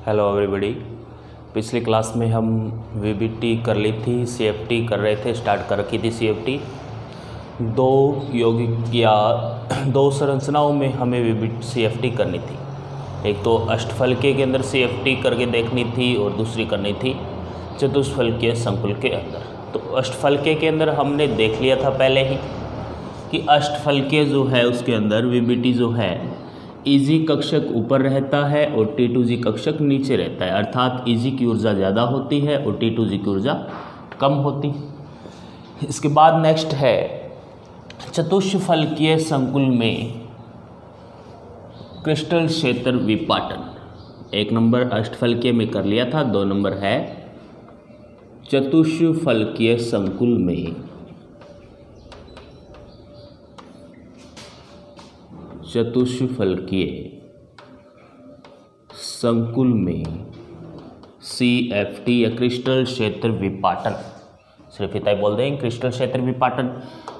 Hello everybody. पिछली class में हम वीबीटी कर ली थी, सीएफटी कर रहे थे, स्टार्ट कर रखी थी सीएफटी। दो यौगिक या दो संरचनाओं में हमें वीबीटी सीएफटी करनी थी। एक तो अष्टफलकीय के अंदर सीएफटी करके देखनी थी और दूसरी करनी थी चतुष्फलकीय संकुल के अंदर। तो अष्टफलकीय के अंदर हमने देख लिया था पहले ही कि अष्टफलकीय जो है उसके अंदर वीबीटी जो है ईजी कक्षक ऊपर रहता है और T2G कक्षक नीचे रहता है, अर्थात ईजी की ऊर्जा ज़्यादा होती है और T2G की ऊर्जा कम होती। इसके बाद नेक्स्ट है चतुष्फलकीय संकुल में क्रिस्टल क्षेत्र विपाटन। एक नंबर अष्टफलकीय में कर लिया था, 2 नंबर है चतुष्फलकीय संकुल में चतुष्फलकीय संकुल में CFT या क्रिस्टल क्षेत्र विपाटन, सिर्फ इतना ही बोल देंगे क्रिस्टल क्षेत्र विपाटन।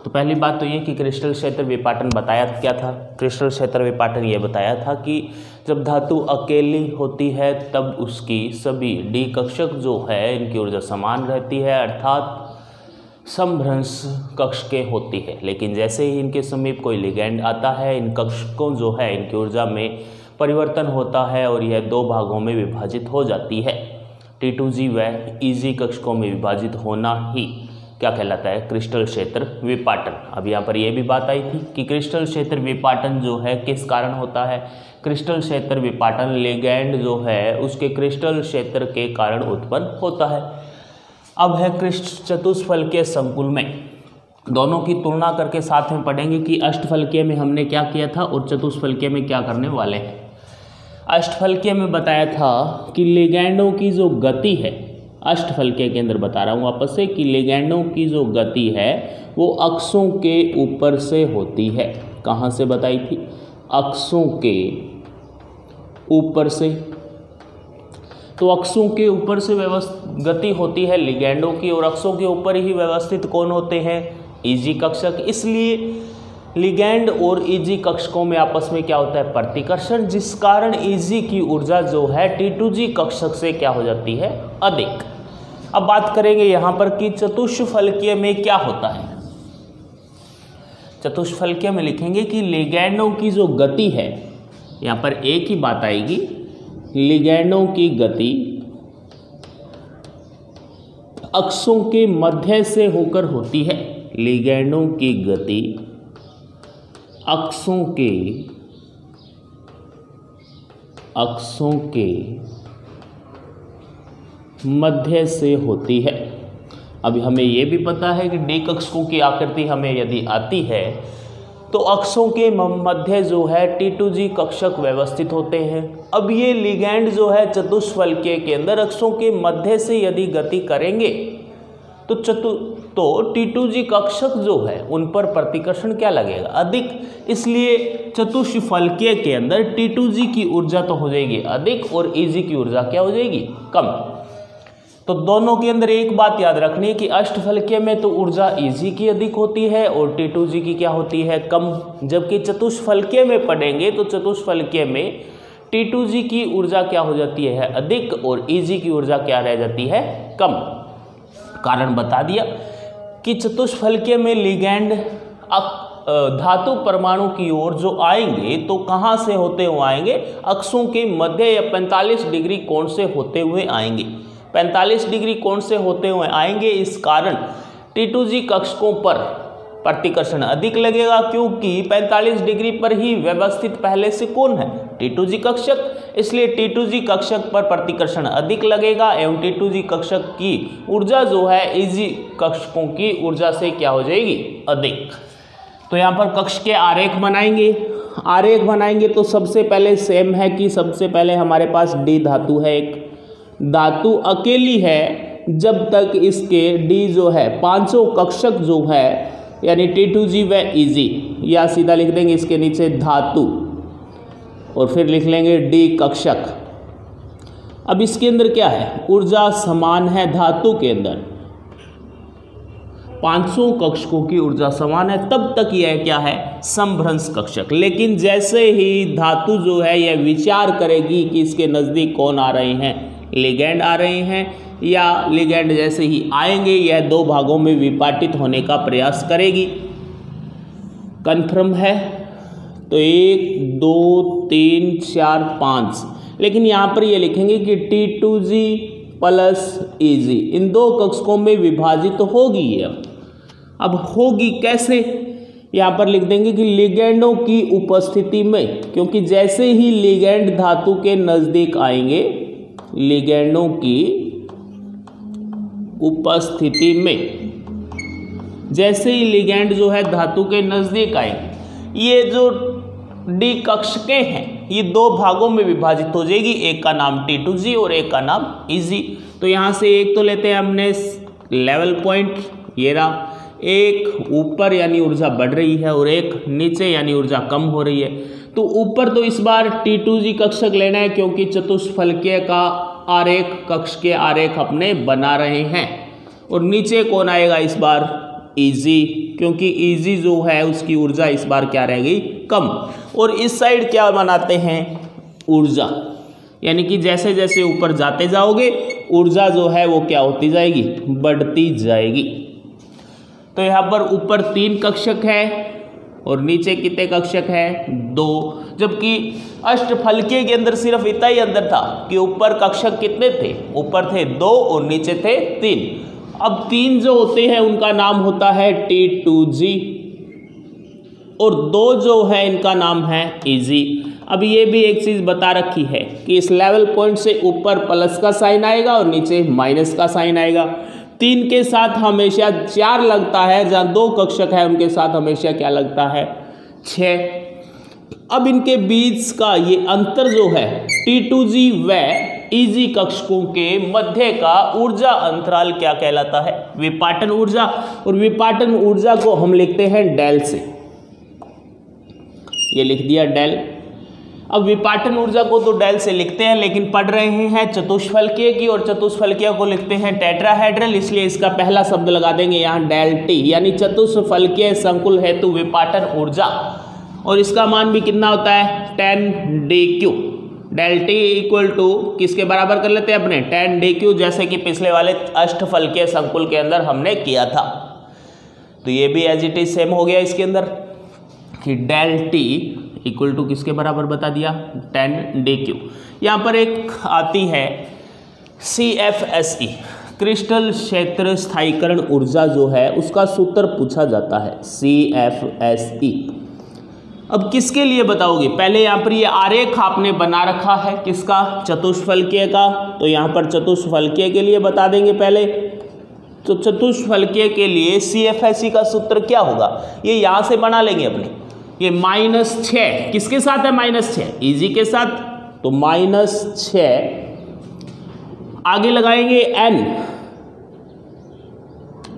तो पहली बात तो ये कि क्रिस्टल क्षेत्र विपाटन बताया क्या था। क्रिस्टल क्षेत्र विपाटन ये बताया था कि जब धातु अकेली होती है तब उसकी सभी D कक्षक जो है इनकी ऊर्जा समान रहती है, अर्थात समभ्रंश कक्ष के होती है। लेकिन जैसे ही इनके समीप कोई लिगैंड आता है, इन कक्षकों जो है इनकी ऊर्जा में परिवर्तन होता है और यह 2 भागों में विभाजित हो जाती है। T2G व EG कक्षकों में विभाजित होना ही क्या कहलाता है, क्रिस्टल क्षेत्र विपाटन। अब यहाँ पर यह भी बात आई थी कि क्रिस्टल क्षेत्र विपाटन जो है किस कारण होता है। क्रिस्टल क्षेत्र विपाटन लिगैंड जो है उसके क्रिस्टल क्षेत्र के कारण उत्पन्न होता है। अब है चतुष्फलकीय संकुल में, दोनों की तुलना करके साथ में पढ़ेंगे कि अष्टफलकीय में हमने क्या किया था और चतुष्फलकीय में क्या करने वाले हैं। अष्टफलकीय में बताया था कि लिगैंडों की जो गति है, अष्टफलकीय के अंदर बता रहा हूँ वापस से कि लिगैंडों की जो गति है वो अक्षों के ऊपर से होती है। कहाँ से बताई थी, अक्षों के ऊपर से। तो अक्षों के ऊपर से गति होती है लिगैंडों की, और अक्षों के ऊपर ही व्यवस्थित कौन होते हैं, ईजी कक्षक। इसलिए लिगैंड और ईजी कक्षकों में आपस में क्या होता है, प्रतिकर्षण, जिस कारण ईजी की ऊर्जा जो है T2G कक्षक से क्या हो जाती है, अधिक। अब बात करेंगे यहाँ पर कि चतुष्फलकीय में क्या होता है। चतुष्फलकीय में लिखेंगे कि लिगैंडों की जो गति है, यहाँ पर एक ही बात आएगी, लिगैंडों की गति अक्षों के मध्य से होकर होती है। लिगैंडों की गति अक्षों के मध्य से होती है। अब हमें यह भी पता है कि D कक्षकों की आकृति हमें यदि आती है तो अक्षों के मध्य जो है T2G कक्षक व्यवस्थित होते हैं। अब ये लिगैंड जो है चतुष्फलकीय के अंदर अक्षों के मध्य से यदि गति करेंगे तो T2G कक्षक जो है उन पर प्रतिकर्षण क्या लगेगा, अधिक। इसलिए चतुष्फलकीय के अंदर T2G की ऊर्जा तो हो जाएगी अधिक और EG की ऊर्जा क्या हो जाएगी, कम। तो दोनों के अंदर एक बात याद रखनी है कि अष्टफलकीय में तो ऊर्जा EG की अधिक होती है और T2G की क्या होती है, कम। जबकि चतुष्फलकीय में पढ़ेंगे तो चतुष्फलकीय में T2G की ऊर्जा क्या हो जाती है, अधिक, और EG की ऊर्जा क्या रह जाती है, कम। कारण बता दिया कि चतुष्फलकीय में लिगैंड धातु परमाणु की ओर जो आएंगे तो कहाँ से होते हुए आएंगे, अक्षों के मध्य या 45 डिग्री कोण से होते हुए आएंगे। 45 डिग्री कोण से होते हुए आएंगे, इस कारण T2G कक्षकों पर प्रतिकर्षण अधिक लगेगा, क्योंकि 45 डिग्री पर ही व्यवस्थित पहले से कौन है, T2G कक्षक। इसलिए T2G कक्षक पर प्रतिकर्षण अधिक लगेगा एवं T2G कक्षक की ऊर्जा जो है EG कक्षकों की ऊर्जा से क्या हो जाएगी, अधिक। तो यहाँ पर कक्ष के आरेख बनाएंगे तो सबसे पहले सेम है कि सबसे पहले हमारे पास D धातु है, एक धातु अकेली है जब तक इसके D जो है 500 कक्षक जो है यानी T2G व EG, या सीधा लिख देंगे इसके नीचे धातु और फिर लिख लेंगे D कक्षक। अब इसके अंदर क्या है, ऊर्जा समान है धातु के अंदर 500 कक्षकों की ऊर्जा समान है, तब तक यह क्या है, समभ्रंश कक्षक। लेकिन जैसे ही धातु जो है यह विचार करेगी कि इसके नज़दीक कौन आ रहे हैं, लिगैंड आ रहे हैं, या लिगैंड जैसे ही आएंगे यह 2 भागों में विपाटित होने का प्रयास करेगी। कन्फर्म है? तो 1 2 3 4 5, लेकिन यहाँ पर ये लिखेंगे कि T2G प्लस EG इन 2 कक्षकों में विभाजित होगी ये। अब होगी कैसे, यहाँ पर लिख देंगे कि लिगैंडों की उपस्थिति में, क्योंकि जैसे ही लिगैंड धातु के नज़दीक आएंगे, लिगैंडों की उपस्थिति में जैसे ही लिगैंड जो है धातु के नज़दीक आएंगे, ये जो डी कक्षकें हैं ये 2 भागों में विभाजित हो जाएगी, एक का नाम T2G और एक का नाम EG। तो यहाँ से एक तो लेते हैं हमने लेवल पॉइंट, ये रहा, एक ऊपर यानी ऊर्जा बढ़ रही है और एक नीचे यानी ऊर्जा कम हो रही है। तो ऊपर तो इस बार T2G कक्षक लेना है, क्योंकि चतुष्फलकीय का आरेख, कक्ष के आरेख अपने बना रहे हैं। और नीचे कौन आएगा इस बार, EG, क्योंकि EG जो है उसकी ऊर्जा इस बार क्या रहेगी, कम। और इस साइड क्या बनाते हैं, ऊर्जा, यानी कि जैसे जैसे ऊपर जाते जाओगे ऊर्जा जो है वो क्या होती जाएगी, बढ़ती जाएगी। तो यहाँ पर ऊपर 3 कक्षक है और नीचे कितने कक्षक है, 2, जबकि अष्टफलकीय के अंदर सिर्फ इतना ही अंदर था कि ऊपर कक्षक कितने थे, ऊपर थे 2 और नीचे थे 3। अब 3 जो होते हैं उनका नाम होता है T2G और 2 जो है इनका नाम है EG। अब ये भी एक चीज़ बता रखी है कि इस लेवल पॉइंट से ऊपर प्लस का साइन आएगा और नीचे माइनस का साइन आएगा। 3 के साथ हमेशा 4 लगता है, जहाँ 2 कक्षक है उनके साथ हमेशा क्या लगता है, 6। अब इनके बीच का ये अंतर जो है T2G व EG कक्षकों के मध्य का ऊर्जा अंतराल क्या कहलाता है, विपाटन ऊर्जा। और विपाटन ऊर्जा को हम लिखते हैं डेल से, ये लिख दिया डेल। अब विपाटन ऊर्जा को तो डेल से लिखते हैं, लेकिन पढ़ रहे हैं चतुष्फलकीय की और चतुष्फलकीय को लिखते हैं टेट्राहेड्रल, इसलिए इसका पहला शब्द लगा देंगे यहाँ डेल टी, यानी चतुष्फलकीय संकुल हेतु विपाटन ऊर्जा। और इसका मान भी कितना होता है, 10dq। Del T equal to किसके बराबर कर लेते हैं अपने, 10dq, जैसे कि पिछले वाले अष्टफलकीय संकुल के अंदर हमने किया था। तो ये भी एज इट इज सेम हो गया इसके अंदर कि डेल टी इक्वल टू किसके बराबर बता दिया, 10dq। यहाँ पर एक आती है CFSE, क्रिस्टल क्षेत्र स्थायीकरण ऊर्जा जो है उसका सूत्र पूछा जाता है, CFSE। अब किसके लिए बताओगे, पहले यहाँ पर ये आरेख आपने बना रखा है किसका, चतुष्फलकीय का, तो यहाँ पर चतुष्फलकीय के लिए बता देंगे पहले। तो चतुष्फलकीय के लिए CFSE का सूत्र क्या होगा, ये यहाँ से बना लेंगे अपने, ये -6 किसके साथ है, -6 EG के साथ, तो -6 आगे लगाएंगे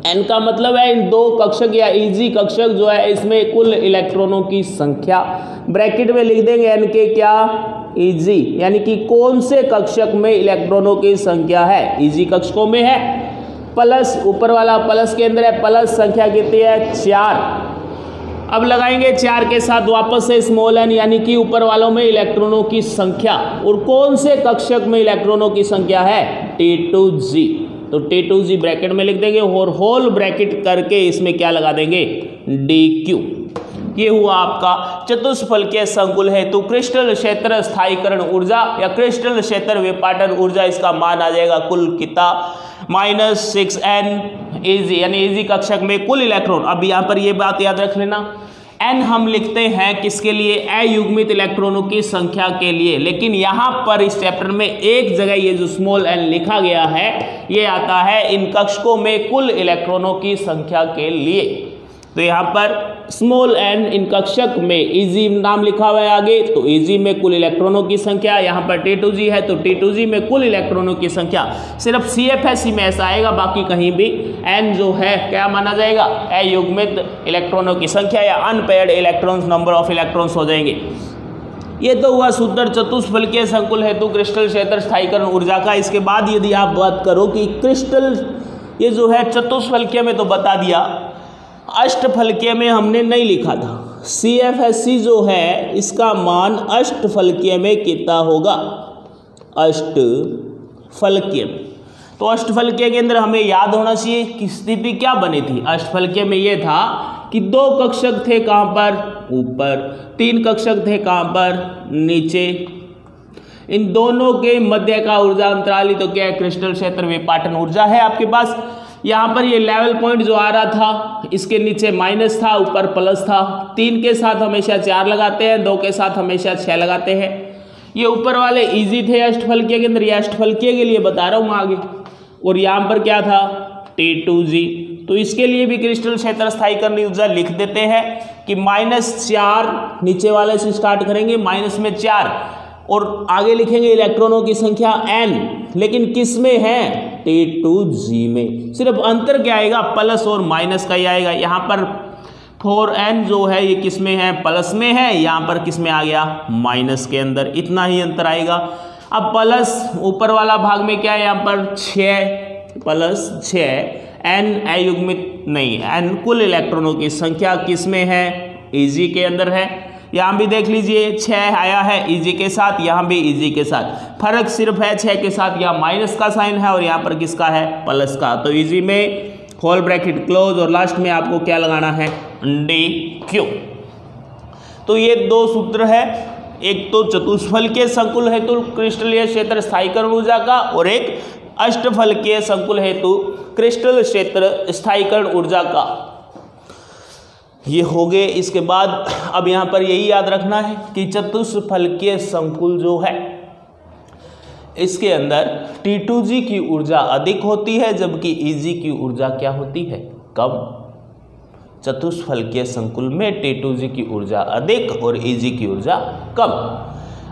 n का मतलब है इन 2 कक्षक या EG कक्षक जो है इसमें कुल इलेक्ट्रॉनों की संख्या, ब्रैकेट में लिख देंगे n के क्या, EG, यानी कि कौन से कक्षक में इलेक्ट्रॉनों की संख्या है, EG कक्षकों में है, प्लस ऊपर वाला प्लस के अंदर है, प्लस संख्या कितनी है, 4। अब लगाएंगे 4 के साथ वापस से स्मॉल n, यानी कि ऊपर वालों में इलेक्ट्रॉनों की संख्या, और कौन से कक्षक में इलेक्ट्रॉनों की संख्या है, T2G, तो T2G ब्रैकेट में लिख देंगे और होल ब्रैकेट करके इसमें क्या लगा देंगे, dq। ये हुआ आपका चतुष्फलकीय संकुल हेतु क्रिस्टल क्षेत्र स्थायीकरण ऊर्जा या क्रिस्टल क्षेत्र विपाटन ऊर्जा, इसका मान आ जाएगा कुल कितना, -6n EG, यानी EG कक्षक में कुल इलेक्ट्रॉन। अब यहाँ पर ये बात याद रख लेना, n हम लिखते हैं किसके लिए, अयुग्मित इलेक्ट्रॉनों की संख्या के लिए, लेकिन यहाँ पर इस चैप्टर में एक जगह ये जो स्मॉल n लिखा गया है ये आता है इन कक्षकों में कुल इलेक्ट्रॉनों की संख्या के लिए। तो यहाँ पर स्मॉल n इन कक्षक में EG नाम लिखा हुआ है आगे, तो EG में कुल इलेक्ट्रॉनों की संख्या, यहाँ पर T2G है तो T2G में कुल इलेक्ट्रॉनों की संख्या। सिर्फ CFSE में ऐसा आएगा, बाकी कहीं भी n जो है क्या माना जाएगा, अयुग्मित इलेक्ट्रॉनों की संख्या या unpaired electrons, number of electrons हो जाएंगे। ये तो हुआ सूत्र चतुष्फलकीय संकुल हेतु क्रिस्टल क्षेत्र स्थायीकरण ऊर्जा का। इसके बाद यदि आप बात करो कि क्रिस्टल ये जो है चतुष्फलकीय में तो बता दिया, अष्टफलकीय में हमने नहीं लिखा था। CFSE जो है इसका मान अष्टफलकीय में कितना होगा, अष्टफलकीय में। तो अष्टफलकीय के अंदर हमें याद होना चाहिए कि स्थिति क्या बनी थी। अष्टफलकीय में ये था कि 2 कक्षक थे कहाँ पर, ऊपर, 3 कक्षक थे कहाँ पर, नीचे। इन दोनों के मध्य का ऊर्जा अंतराल ही तो क्या है, क्रिस्टल क्षेत्र विपाटन ऊर्जा है आपके पास। यहाँ पर ये लेवल पॉइंट जो आ रहा था, इसके नीचे माइनस था, ऊपर प्लस था। 3 के साथ हमेशा 4 लगाते हैं, 2 के साथ हमेशा 6 लगाते हैं। ये ऊपर वाले इजी थे अष्टफलकीय के अंदर, ये अष्टफलकीय के लिए बता रहा हूँ मैं आगे। और यहाँ पर क्या था, T2G। तो इसके लिए भी क्रिस्टल क्षेत्र स्थायीकरण ऊर्जा लिख देते हैं कि -4, नीचे वाले से स्टार्ट करेंगे, माइनस में 4 और आगे लिखेंगे इलेक्ट्रॉनों की संख्या n, लेकिन किस में है, T2G में। सिर्फ अंतर क्या आएगा, प्लस और माइनस का ही आएगा। यहाँ पर 4n जो है ये किस में है, प्लस में है, यहाँ पर किस में आ गया, माइनस के अंदर। इतना ही अंतर आएगा। अब प्लस ऊपर वाला भाग में क्या है, यहाँ पर 6 प्लस 6 n अयुग्मित नहीं, n कुल इलेक्ट्रॉनों की संख्या किस में है, Eg के अंदर है। यहाँ भी देख लीजिए 6 आया है Eg के साथ, यहाँ भी Eg के साथ। फर्क सिर्फ है 6 के साथ यहाँ माइनस का साइन है और यहाँ पर किसका है, प्लस का। तो Eg में होल ब्रैकेट क्लोज और लास्ट में आपको क्या लगाना है, DQ। तो ये 2 सूत्र है, एक तो चतुष्फलकीय संकुल हेतु क्रिस्टलीय क्षेत्र स्थायीकरण ऊर्जा का और एक अष्टफलकीय संकुल हेतु क्रिस्टल क्षेत्र स्थायीकरण ऊर्जा का। ये हो गए। इसके बाद अब यहाँ पर यही याद रखना है कि चतुष्फलकीय संकुल जो है इसके अंदर T2G की ऊर्जा अधिक होती है जबकि Eg की ऊर्जा क्या होती है, कम। चतुष्फलकीय संकुल में T2G की ऊर्जा अधिक और Eg की ऊर्जा कम।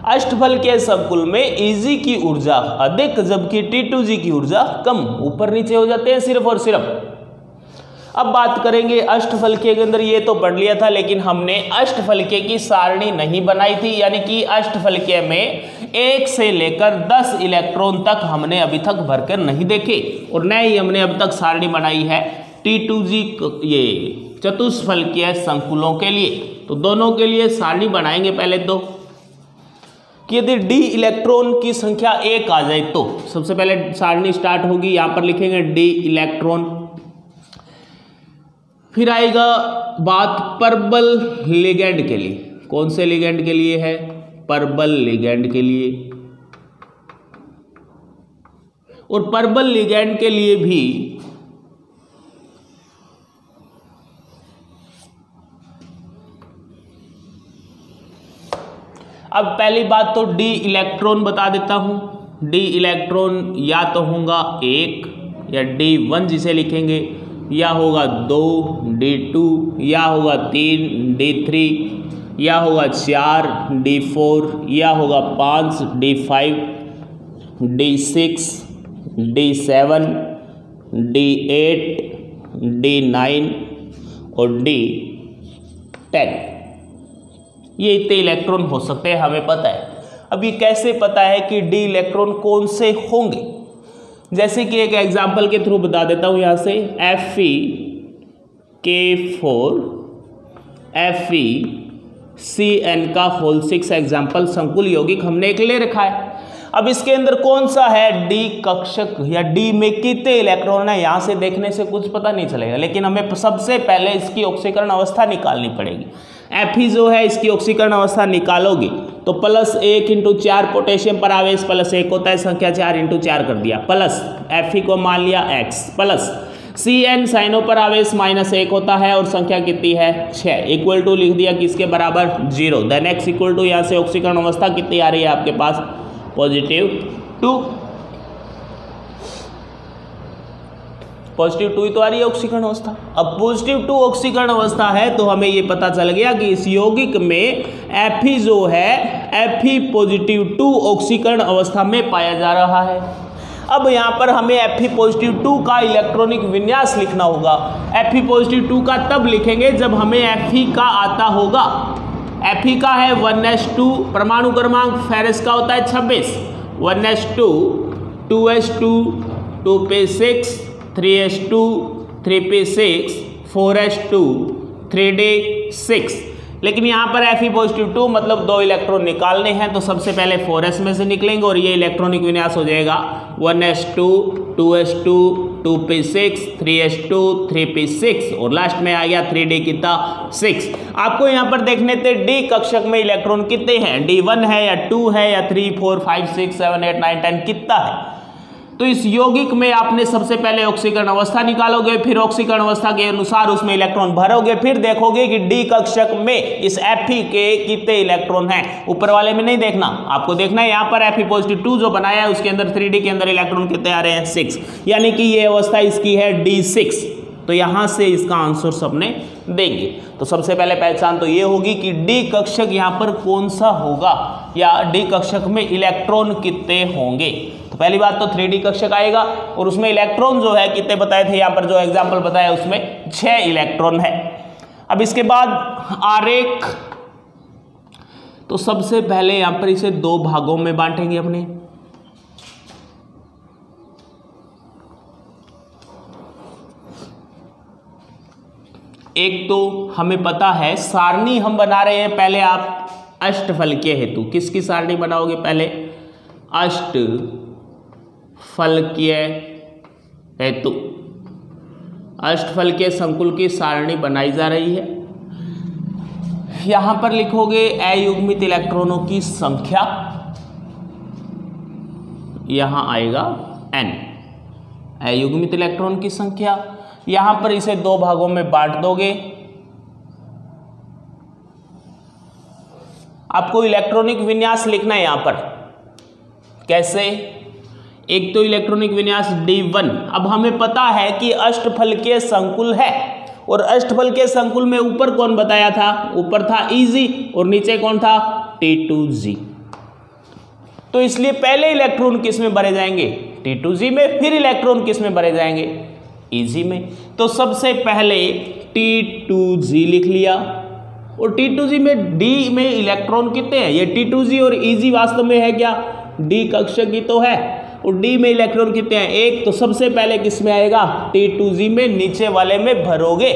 अष्टफलकीय संकुल में Eg की ऊर्जा अधिक जबकि T2G की ऊर्जा कम, ऊपर नीचे हो जाते हैं सिर्फ और सिर्फ। अब बात करेंगे अष्टफलकीय के अंदर, ये तो पढ़ लिया था लेकिन हमने अष्टफलकीय की सारणी नहीं बनाई थी, यानी कि अष्टफलकीय में 1 से लेकर 10 इलेक्ट्रॉन तक हमने अभी तक भरकर नहीं देखे और न ही हमने अब तक सारणी बनाई है T2G ये चतुष्फलकीय संकुलों के लिए। तो दोनों के लिए सारणी बनाएंगे पहले तो कि यदि d इलेक्ट्रॉन की संख्या 1 आ जाए तो सबसे पहले सारणी स्टार्ट होगी। यहाँ पर लिखेंगे d इलेक्ट्रॉन, फिर आएगा बात पर्बल लिगेंड के लिए। कौन से लिगेंड के लिए है, पर्बल लिगेंड के लिए। और पर्बल लिगेंड के लिए भी अब पहली बात तो d इलेक्ट्रॉन बता देता हूं। d इलेक्ट्रॉन या तो होगा 1 या D1 जिसे लिखेंगे, या होगा 2 D2, या होगा 3 D3, या होगा 4 D4, या होगा 5 D5, D6 D7 D8 D9 और D10। ये इतने इलेक्ट्रॉन हो सकते हैं, हमें पता है। अब ये कैसे पता है कि d इलेक्ट्रॉन कौन से होंगे, जैसे कि एक एग्जांपल के थ्रू बता देता हूं। यहाँ से FeK4 FeCN का होल 6 एग्जाम्पल संकुल यौगिक हमने एक ले रखा है। अब इसके अंदर कौन सा है d कक्षक या d में कितने इलेक्ट्रॉन है, यहाँ से देखने से कुछ पता नहीं चलेगा, लेकिन हमें सबसे पहले इसकी ऑक्सीकरण अवस्था निकालनी पड़ेगी। Fe जो है इसकी ऑक्सीकरण अवस्था निकालोगे तो +1 × 4 पोटेशियम पर आवेश +1 होता है, संख्या 4 × 4 कर दिया, प्लस Fe को मान लिया x, प्लस Cn साइनों पर आवेश -1 होता है और संख्या कितनी है 6, इक्वल टू लिख दिया किसके बराबर 0। देन x इक्वल टू यहाँ से ऑक्सीकरण अवस्था कितनी आ रही है आपके पास +2। +2 ही तो आ रही है ऑक्सीकरण अवस्था। अब +2 ऑक्सीकरण अवस्था है तो हमें ये पता चल गया कि इस यौगिक में Fe जो है Fe+2 ऑक्सीकरण अवस्था में पाया जा रहा है। अब यहाँ पर हमें Fe+2 का इलेक्ट्रॉनिक विन्यास लिखना होगा। Fe+2 का तब लिखेंगे जब हमें Fe का आता होगा। Fe का है 1s2, परमाणु क्रमांक फेरस का होता है 26, 1s2 2s2 2p6 3s2 3p6 4s2 3d6। लेकिन यहाँ पर Fe+2 मतलब 2 इलेक्ट्रॉन निकालने हैं, तो सबसे पहले 4s में से निकलेंगे और ये इलेक्ट्रॉनिक विन्यास हो जाएगा 1s2 2s2 2p6 3s2 3p6 और लास्ट में आ गया 3d कितना 6। आपको यहाँ पर देखने थे डी कक्षक में इलेक्ट्रॉन कितने हैं, D1 है या 2 है या 3 4 5 6 7 8 9 10 कितना है। तो इस यौगिक में आपने सबसे पहले ऑक्सीकरण अवस्था निकालोगे, फिर ऑक्सीकरण अवस्था के अनुसार उसमें इलेक्ट्रॉन भरोगे, फिर देखोगे कि डी कक्षक में इस Fe के कितने इलेक्ट्रॉन हैं। ऊपर वाले में नहीं देखना, आपको देखना है यहाँ पर Fe+2 जो बनाया है उसके अंदर 3d के अंदर इलेक्ट्रॉन कितने आ रहे हैं 6, यानी कि ये अवस्था इसकी है D6। तो यहां से इसका आंसर सबने देंगे। तो सबसे पहले पहचान तो ये होगी कि डी कक्षक यहां पर कौन सा होगा या डी कक्षक में इलेक्ट्रॉन कितने होंगे। तो पहली बात तो 3d कक्षक आएगा और उसमें इलेक्ट्रॉन जो है कितने बताए थे, यहां पर जो एग्जांपल बताया उसमें 6 इलेक्ट्रॉन है। अब इसके बाद आरेख, तो सबसे पहले यहां पर इसे 2 भागों में बांटेंगे अपने। एक तो हमें पता है सारणी हम बना रहे हैं, पहले आप अष्टफलकीय हेतु किसकी सारणी बनाओगे, पहले अष्टफलकीय हेतु अष्टफलकीय संकुल की सारणी बनाई जा रही है। यहां पर लिखोगे अयुग्मित इलेक्ट्रॉनों की संख्या, यहां आएगा n अयुग्मित इलेक्ट्रॉन की संख्या। यहां पर इसे 2 भागों में बांट दोगे। आपको इलेक्ट्रॉनिक विन्यास लिखना है यहां पर, कैसे, एक तो इलेक्ट्रॉनिक विन्यास D1। अब हमें पता है कि अष्टफलकीय संकुल है और अष्टफलकीय संकुल में ऊपर कौन बताया था, ऊपर था Eg और नीचे कौन था T2G। तो इसलिए पहले इलेक्ट्रॉन किस में भरे जाएंगे, T2G में, फिर इलेक्ट्रॉन किस में भरे जाएंगे, Eg में। तो सबसे पहले T2G लिख लिया और T2G में D में इलेक्ट्रॉन कितने हैं, ये T2G और Eg वास्तव में है क्या, D कक्षक ही तो है और D में इलेक्ट्रॉन कितने हैं, 1। तो सबसे पहले किस में आएगा, T2G में, नीचे वाले में भरोगे।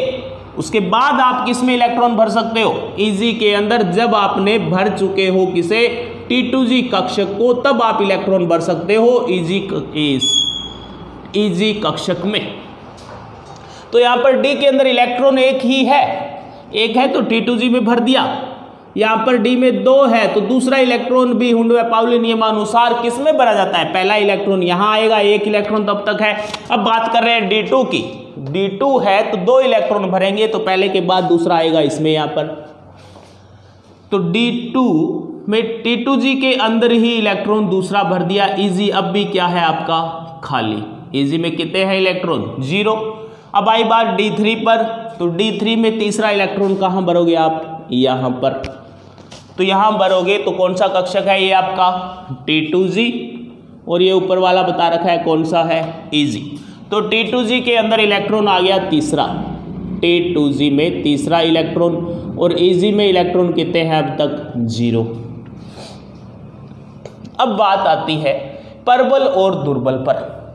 उसके बाद आप किस में इलेक्ट्रॉन भर सकते हो, Eg के अंदर। जब आपने भर चुके हो किसे, T2G कक्षक को, तब आप इलेक्ट्रॉन भर सकते हो Eg कक्षक में। तो यहां पर D के अंदर इलेक्ट्रॉन एक ही है, एक है तो T2G में भर दिया। यहां पर D में 2 है तो दूसरा इलेक्ट्रॉन भी हुंड व पाउली नियमानुसार किस में भरा जाता है, पहला इलेक्ट्रॉन यहां आएगा, 1 इलेक्ट्रॉन तब तक है। अब बात कर रहे हैं D2 की, D2 है तो 2 इलेक्ट्रॉन भरेंगे, तो पहले के बाद दूसरा आएगा इसमें यहां पर। तो D2 में T2G के अंदर ही इलेक्ट्रॉन दूसरा भर दिया, Eg अब भी क्या है आपका, खाली। Eg में कितने हैं इलेक्ट्रॉन, 0। अब आई बात D3 पर, तो D3 में तीसरा इलेक्ट्रॉन कहां भरोगे आप, यहां पर। तो यहां भरोगे तो कौन सा कक्षक है ये आपका, T2G, और ये ऊपर वाला बता रखा है कौन सा है, Eg। तो T2G के अंदर इलेक्ट्रॉन आ गया तीसरा, T2G में तीसरा इलेक्ट्रॉन, और Eg में इलेक्ट्रॉन कितने हैं अब तक, 0। अब बात आती है प्रबल और दुर्बल पर,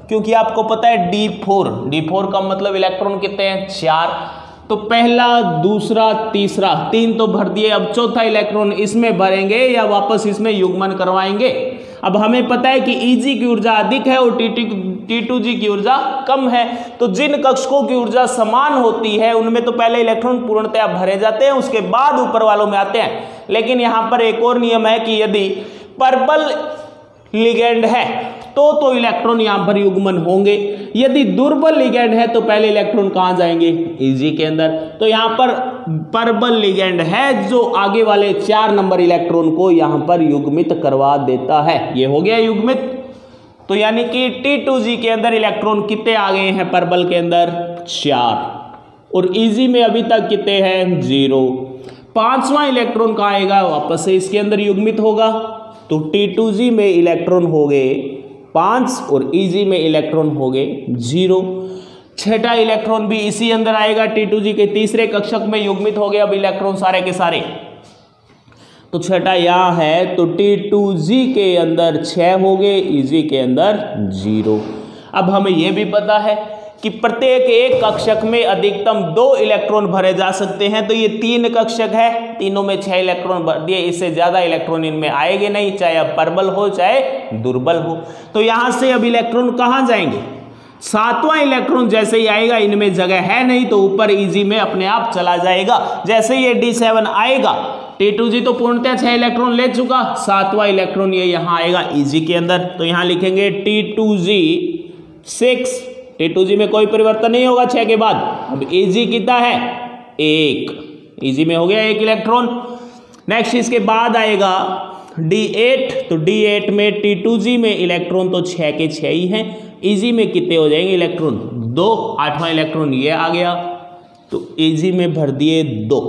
क्योंकि आपको पता है D4 का मतलब इलेक्ट्रॉन कितने हैं, 4। तो पहला, दूसरा, तीसरा, 3 तो भर दिए। अब चौथा इलेक्ट्रॉन इसमें भरेंगे या वापस इसमें युग्मन करवाएंगे। अब हमें पता है कि Eg की ऊर्जा अधिक है और T2G की ऊर्जा कम है। तो जिन कक्षकों की ऊर्जा समान होती है उनमें तो पहले इलेक्ट्रॉन पूर्णतया भरे जाते हैं, उसके बाद ऊपर वालों में आते हैं। लेकिन यहां पर एक और नियम है कि यदि प्रबल लिगेंड है तो इलेक्ट्रॉन यहां पर युग्मन होंगे। यदि दुर्बल लिगेंड है तो पहले इलेक्ट्रॉन कहां जाएंगे, Eg के अंदर। तो यहां पर प्रबल लिगेंड है जो आगे वाले 4 नंबर इलेक्ट्रॉन को यहां पर युग्मित करवा देता है। ये हो गया युग्मित। तो यानी कि T2G के अंदर इलेक्ट्रॉन कितने आ गए हैं, प्रबल के अंदर 4, और Eg में अभी तक कितने हैं, 0। 5वां इलेक्ट्रॉन कहां आएगा, वापस से इसके अंदर युग्मित होगा। तो T2G में इलेक्ट्रॉन हो गए 5 और Eg में इलेक्ट्रॉन हो गए 0। 6ठा इलेक्ट्रॉन भी इसी अंदर आएगा, T2G के तीसरे कक्षक में युग्मित हो गए अब इलेक्ट्रॉन सारे के सारे। तो 6ठा यहां है, तो T2G के अंदर 6 हो गए, Eg के अंदर 0। अब हमें यह भी पता है कि प्रत्येक एक कक्षक में अधिकतम 2 इलेक्ट्रॉन भरे जा सकते हैं। तो ये 3 कक्षक है, तीनों में 6 इलेक्ट्रॉन भर दिए, इससे ज्यादा इलेक्ट्रॉन इनमें आएंगे नहीं, चाहे अब प्रबल हो चाहे दुर्बल हो। तो यहां से अब इलेक्ट्रॉन कहां जाएंगे? 7वां इलेक्ट्रॉन जैसे ही आएगा, इनमें जगह है नहीं तो ऊपर इजी में अपने आप चला जाएगा। जैसे ये D7 आएगा, T2G तो पूर्णतः 6 इलेक्ट्रॉन ले चुका, 7वां इलेक्ट्रॉन ये यहाँ आएगा इजी के अंदर। तो यहाँ लिखेंगे T2G 6, T2G में कोई परिवर्तन नहीं होगा 6 के बाद। अब इजी कितना है? 1, इजी में हो गया 1 इलेक्ट्रॉन। नेक्स्ट इसके बाद आएगा D8, तो D8 में T2G में इलेक्ट्रॉन तो 6 के 6 ही हैं, इजी में कितने हो जाएंगे इलेक्ट्रॉन? 2, 8वां इलेक्ट्रॉन ये आ गया, तो इजी में भर दिए 2।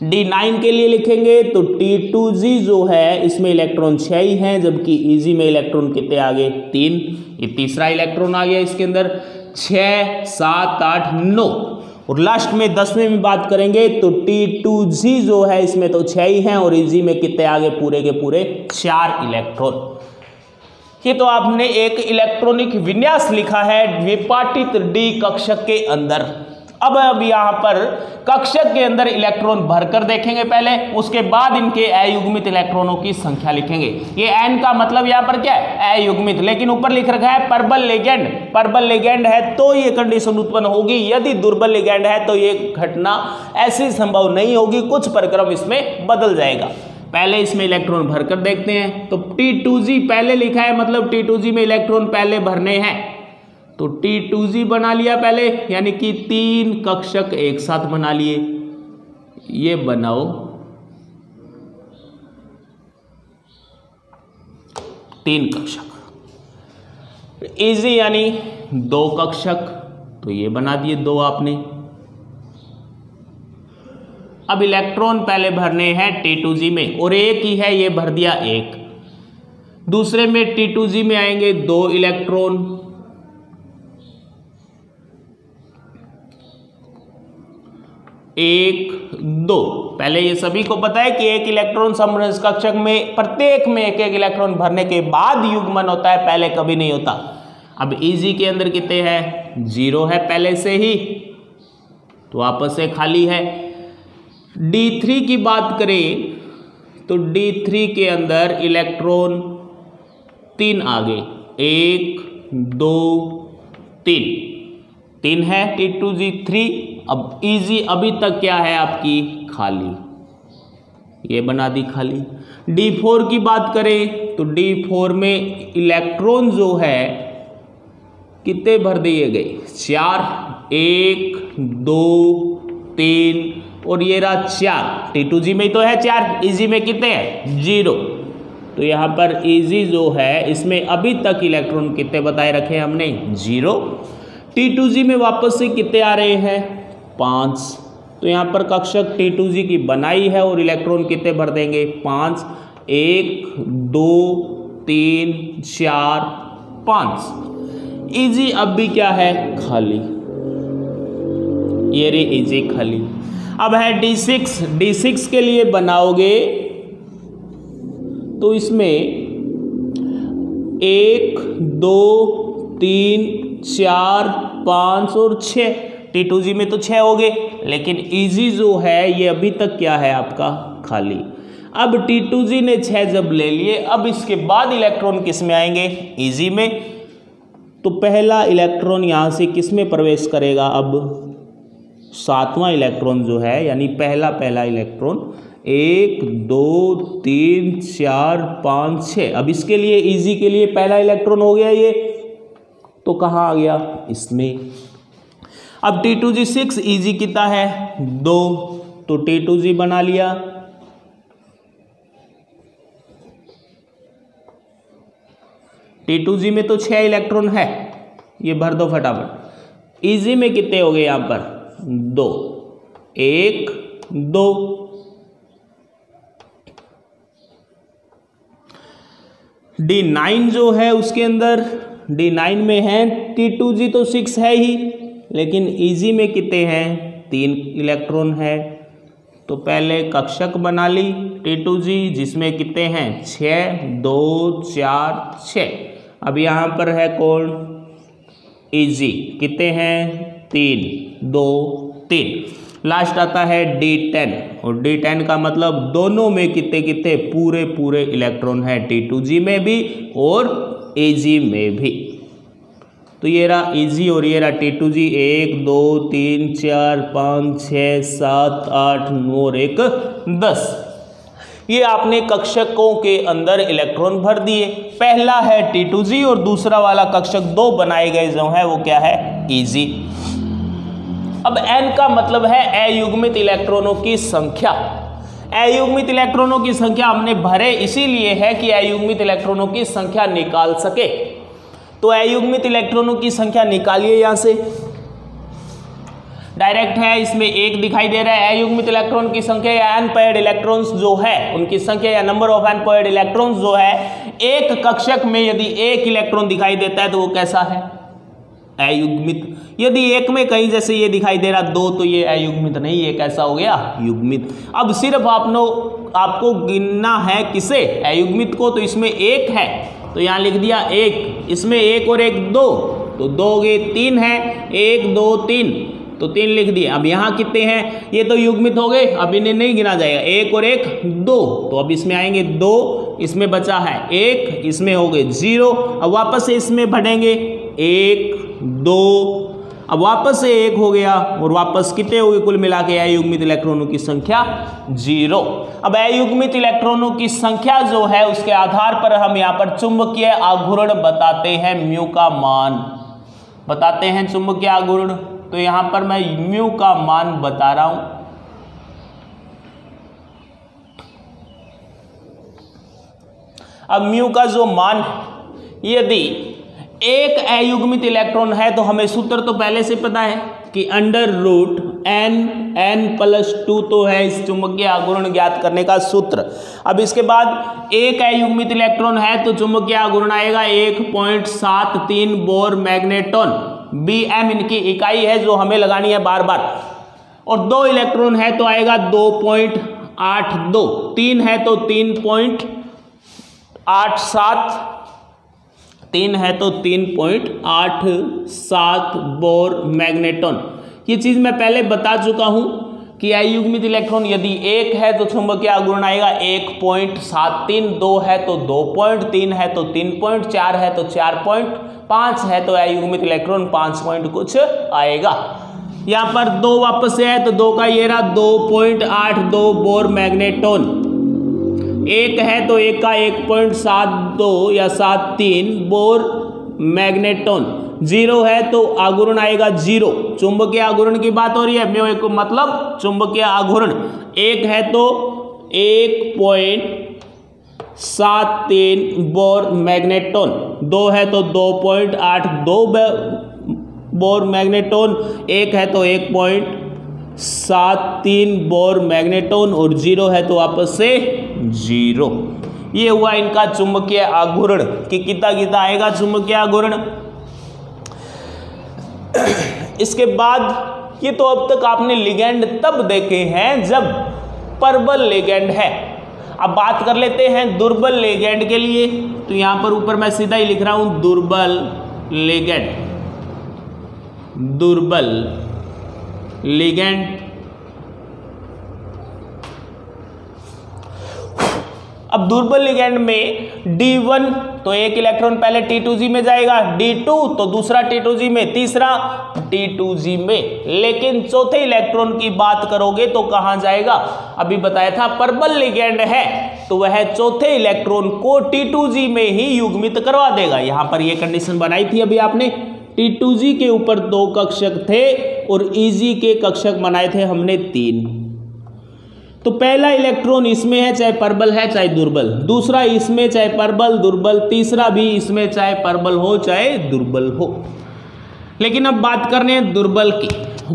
D9 के लिए लिखेंगे तो T2G जो है इसमें इलेक्ट्रॉन 6 ही हैं, जबकि इजी में इलेक्ट्रॉन कितने आ गए? 3, ये तीसरा इलेक्ट्रॉन आ गया इसके अंदर। 6, 7, 8, 9 और लास्ट में 10वें में बात करेंगे तो T2G जो है इसमें तो 6 ही हैं और इजी में कितने आ गए? पूरे के पूरे 4 इलेक्ट्रॉन। ये तो आपने एक इलेक्ट्रॉनिक विन्यास लिखा है विपाटित डी कक्षक के अंदर। अब यहाँ पर कक्षक के अंदर इलेक्ट्रॉन भरकर देखेंगे पहले, उसके बाद इनके अयुग्मित इलेक्ट्रॉनों की संख्या लिखेंगे। ये n का मतलब यहाँ पर क्या है? अयुग्मित, लेकिन ऊपर लिख रखा है प्रबल लिगेंड। प्रबल लिगेंड है तो ये कंडीशन उत्पन्न होगी, यदि दुर्बल लिगेंड है तो ये घटना ऐसी संभव नहीं होगी, कुछ परिक्रम इसमें बदल जाएगा। पहले इसमें इलेक्ट्रॉन भरकर देखते हैं। तो T2G पहले लिखा है, मतलब T2G में इलेक्ट्रॉन पहले भरने हैं, तो T2G बना लिया पहले, यानी कि 3 कक्षक एक साथ बना लिए। ये बनाओ, तीन कक्षक। इजी यानी 2 कक्षक, तो ये बना दिए 2 आपने। अब इलेक्ट्रॉन पहले भरने हैं T2G में, और एक ही है, ये भर दिया 1। दूसरे में T2G में आएंगे 2 इलेक्ट्रॉन, 1, 2। पहले ये सभी को पता है कि 1 इलेक्ट्रॉन समरस कक्षक में प्रत्येक में 1-1 इलेक्ट्रॉन भरने के बाद युग्मन होता है, पहले कभी नहीं होता। अब इजी के अंदर कितने हैं? 0 है पहले से ही, तो आपस से खाली है। D3 की बात करें तो D3 के अंदर इलेक्ट्रॉन 3 आ गए, 1, 2, 3 है T2G 3। अब इजी अभी तक क्या है आपकी? खाली, ये बना दी खाली। D4 की बात करें तो D4 में इलेक्ट्रॉन जो है कितने भर दिए गए? 4, 1, 2, 3 और ये रहा 4। T2G में तो है 4, इजी में कितने हैं? 0। तो यहाँ पर इजी जो है इसमें अभी तक इलेक्ट्रॉन कितने बताए रखे हमने? 0। T2G में वापस से कितने आ रहे हैं? 5। तो यहाँ पर कक्षक T2G की बनाई है और इलेक्ट्रॉन कितने भर देंगे? 5, 1, 2, 3, 4, 5। इजी अब भी क्या है? खाली, ये रे इजी खाली। अब है D6। D6 के लिए बनाओगे तो इसमें 1, 2, 3, 4, 5 और 6। T2G में तो 6 हो गए, लेकिन इजी जो है ये अभी तक क्या है आपका? खाली। अब T2G ने 6 जब ले लिए, अब इसके बाद इलेक्ट्रॉन किस में आएंगे? इजी में। तो पहला इलेक्ट्रॉन यहाँ से किस में प्रवेश करेगा? अब 7वां इलेक्ट्रॉन जो है, यानी पहला इलेक्ट्रॉन 1, 2, 3, 4, 5, 6। अब इसके लिए इजी के लिए पहला इलेक्ट्रॉन हो गया ये, तो कहाँ आ गया? इसमें। अब T2G 6, इजी कितना है? 2, तो T2G बना लिया। T2G में तो 6 इलेक्ट्रॉन है, ये भर दो फटाफट। इजी में कितने हो गए यहाँ पर? 2, 1, 2। D9 जो है उसके अंदर, D9 में है T2G तो 6 है ही, लेकिन इजी में कितने हैं? 3 इलेक्ट्रॉन है। तो पहले कक्षक बना ली T2G, जिसमें कितने हैं? 6, 2, 4, 6। अब यहाँ पर है कौन? Eg कितने हैं 3 2 3। लास्ट आता है D10 और D10 का मतलब दोनों में कितने कितने पूरे इलेक्ट्रॉन है T2G में भी और Ag में भी। तो ये रहा Eg और ये रहा T2G 1 2 3 4 5 6 7 8 9 और 1 10। ये आपने कक्षकों के अंदर इलेक्ट्रॉन भर दिए। पहला है T2G और दूसरा वाला कक्षक दो बनाए गए जो है वो क्या है Eg। अब n का मतलब है अयुग्मित इलेक्ट्रॉनों की संख्या। अयुग्मित इलेक्ट्रॉनों की संख्या हमने भरे इसीलिए है कि अयुग्मित इलेक्ट्रॉनों की संख्या निकाल सके। तो अयुग्मित इलेक्ट्रॉनों की संख्या निकालिए यहां से डायरेक्ट है, इसमें एक दिखाई दे रहा है। अयुग्मित इलेक्ट्रॉन की संख्या या अनपेयर्ड इलेक्ट्रॉन्स जो है उनकी संख्या या नंबर ऑफ अनपेयर्ड इलेक्ट्रॉन्स जो है, एक कक्षक में यदि एक इलेक्ट्रॉन दिखाई देता है तो वो कैसा है अयुग्मित। यदि एक में कहीं जैसे ये दिखाई दे रहा 2 तो ये अयुग्मित नहीं, ये कैसा हो गया युग्मित। अब सिर्फ आपको गिनना है किसे अयुग्मित को, तो इसमें एक है तो यहाँ लिख दिया एक, इसमें एक और एक 2 तो 2 गए 3 है, 1 2 3 तो 3 लिख दिए। अब यहाँ कितने हैं, ये तो युग्मित हो गए, अब इन्हें नहीं गिना जाएगा, 1 और 1 2 तो अब इसमें आएंगे 2, इसमें बचा है 1, इसमें हो गए 0। अब वापस से इसमें बढ़ेंगे 1 2, अब वापस से 1 हो गया और वापस कितने हो गए कुल मिला के अयुग्मित इलेक्ट्रॉनों की संख्या 0। अब अयुग्मित इलेक्ट्रॉनों की संख्या जो है उसके आधार पर हम यहाँ पर चुंबकीय आघूर्ण बताते हैं, म्यू का मान बताते हैं चुंबकीय आघूर्ण। तो यहां पर मैं म्यू का मान बता रहा हूं। अब म्यू का जो मान, यदि एक अयुग्मित इलेक्ट्रॉन है तो हमें सूत्र तो पहले से पता है कि √n+2 तो है इस चुंबकीय आघूर्ण ज्ञात करने का सूत्र। अब इसके बाद एक अयुग्मित इलेक्ट्रॉन है तो चुंबकीय आघूर्ण आएगा 1.73 बोर मैग्नेटॉन। Bm इनकी इकाई है जो हमें लगानी है बार बार। और 2 इलेक्ट्रॉन है तो आएगा 2.82, 3 है तो 3.87, 3 है तो 3.87 बोर मैग्नेटॉन। ये चीज मैं पहले बता चुका हूं कि अयुग्मित इलेक्ट्रॉन यदि एक है तो चुंबकीय आघूर्ण आएगा 1.73, 2 है तो 2.3 है तो 3.4 है तो 4.5 है तो अयुग्मित इलेक्ट्रॉन 5 पॉइंट कुछ आएगा। यहाँ पर 2 वापस से है तो 2 का ये रहा 2.82 बोर मैग्नेटॉन। 1 है तो 1 का 1.72 या 73 बोर मैग्नेटॉन। 0 है तो आघूर्ण आएगा 0, चुंबकीय आघूर्ण की बात हो रही है, म्यू को मतलब चुंबकीय आघूर्ण। 1 है तो 1.73 बोर मैग्नेटॉन, 2 है तो 2.82 बोर मैग्नेटॉन, 1 है तो 1.73 बोर मैग्नेटॉन और 0 है तो वापस से 0। ये हुआ इनका चुंबकीय आघूर्ण कि कितना आएगा चुंबकीय आघूर्ण। इसके बाद ये तो अब तक आपने लिगेंड तब देखे हैं जब प्रबल लिगेंड है। अब बात कर लेते हैं दुर्बल लिगेंड के लिए। तो यहां पर ऊपर मैं सीधा ही लिख रहा हूं दुर्बल लिगेंड, दुर्बल लिगेंड। अब दुर्बल लिगेंड में D1 तो एक इलेक्ट्रॉन पहले T2G में जाएगा, D2 तो दूसरा T2G में, तीसरा T2G में। लेकिन चौथे इलेक्ट्रॉन की बात करोगे तो कहां जाएगा, अभी बताया था प्रबल लिगेंड है तो वह चौथे इलेक्ट्रॉन को T2G में ही युग्मित करवा देगा। यहां पर यह कंडीशन बनाई थी अभी आपने। T2G के ऊपर 2 कक्षक थे और Eg के कक्षक बनाए थे हमने 3। तो पहला इलेक्ट्रॉन इसमें है चाहे प्रबल है चाहे दुर्बल, दूसरा इसमें चाहे प्रबल दुर्बल, तीसरा भी इसमें चाहे प्रबल हो चाहे दुर्बल हो। लेकिन अब बात करने हैं दुर्बल की।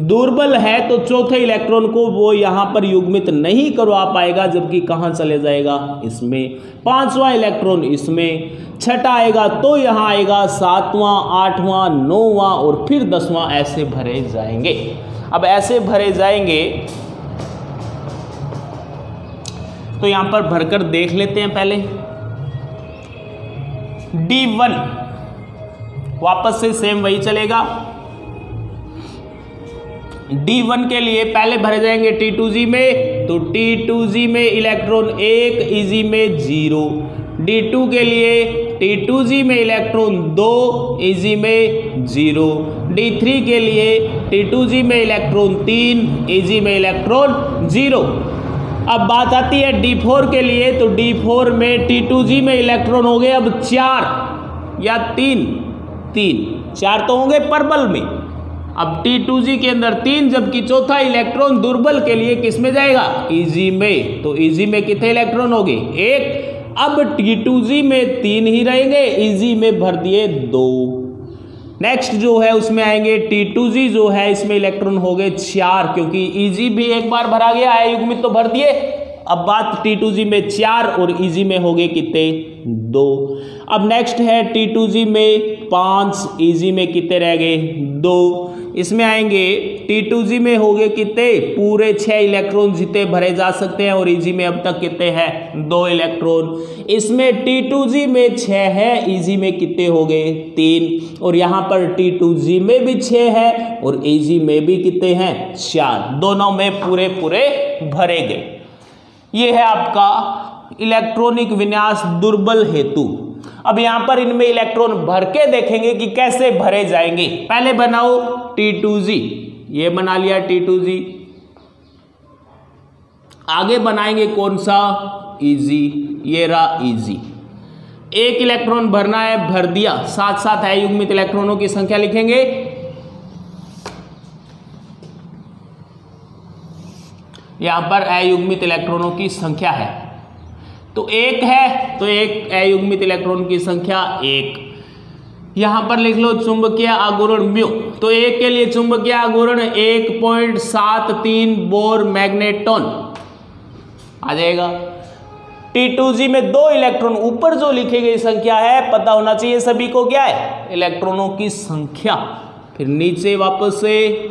दुर्बल है तो चौथे इलेक्ट्रॉन को वो यहां पर युग्मित नहीं करवा पाएगा, जबकि कहां चले जाएगा इसमें। 5वां इलेक्ट्रॉन इसमें, छठा आएगा तो यहां आएगा 7वां 8वां 9वां और फिर 10वां, ऐसे भरे जाएंगे। अब ऐसे भरे जाएंगे तो यहां पर भरकर देख लेते हैं पहले। D1 वापस से सेम वही चलेगा। D1 के लिए पहले भरे जाएंगे T2G में, तो T2G में इलेक्ट्रॉन 1, Eg में 0। D2 के लिए T2G में इलेक्ट्रॉन 2, Eg में 0। D3 के लिए T2G में इलेक्ट्रॉन 3, Eg में इलेक्ट्रॉन 0। अब बात आती है D4 के लिए, तो D4 में T2G में इलेक्ट्रॉन हो गए अब 4 या 3, 4 तो होंगे पर्पल में। अब T2G के अंदर 3, जबकि चौथा इलेक्ट्रॉन दुर्बल के लिए किस में जाएगा, Eg में। तो Eg में कितने इलेक्ट्रॉन हो गए, 1। अब T2G में 3 ही रहेंगे, Eg में भर दिए 2। नेक्स्ट जो है उसमें आएंगे T2G जो है इसमें इलेक्ट्रॉन हो गए 4, क्योंकि Eg भी एक बार भरा गया है, युग्मित तो भर दिए। अब बात T2G में 4 और Eg में हो गए कितने, 2। अब नेक्स्ट है T2G में 5, Eg में कितने रह गए, 2। इसमें आएंगे T2G में हो गए कितने, पूरे 6 इलेक्ट्रॉन जितने भरे जा सकते हैं, और Eg में अब तक कितने हैं, 2 इलेक्ट्रॉन। इसमें T2G में 6 है, Eg में कितने हो गए, 3। और यहाँ पर T2G में भी 6 है और Eg में भी कितने हैं, 4। दोनों में पूरे भरे गए। ये है आपका इलेक्ट्रॉनिक विन्यास दुर्बल हेतु। अब यहां पर इनमें इलेक्ट्रॉन भर के देखेंगे कि कैसे भरे जाएंगे। पहले बनाओ T2G, ये बना लिया T2G। आगे बनाएंगे कौन सा, Eg, ये रहा Eg। एक इलेक्ट्रॉन भरना है, भर दिया। साथ साथ अयुग्मित इलेक्ट्रॉनों की संख्या लिखेंगे। यहां पर अयुग्मित इलेक्ट्रॉनों की संख्या है, तो 1 है, तो एक अयुग्मित इलेक्ट्रॉन की संख्या 1। यहां पर लिख लो चुंबकीय आघूर्ण म्यू, तो 1 के लिए चुंबकीय आघूर्ण 1.73 बोर मैग्नेटॉन आ जाएगा। T2G में 2 इलेक्ट्रॉन, ऊपर जो लिखी गई संख्या है पता होना चाहिए सभी को, क्या है, इलेक्ट्रॉनों की संख्या। फिर नीचे वापस से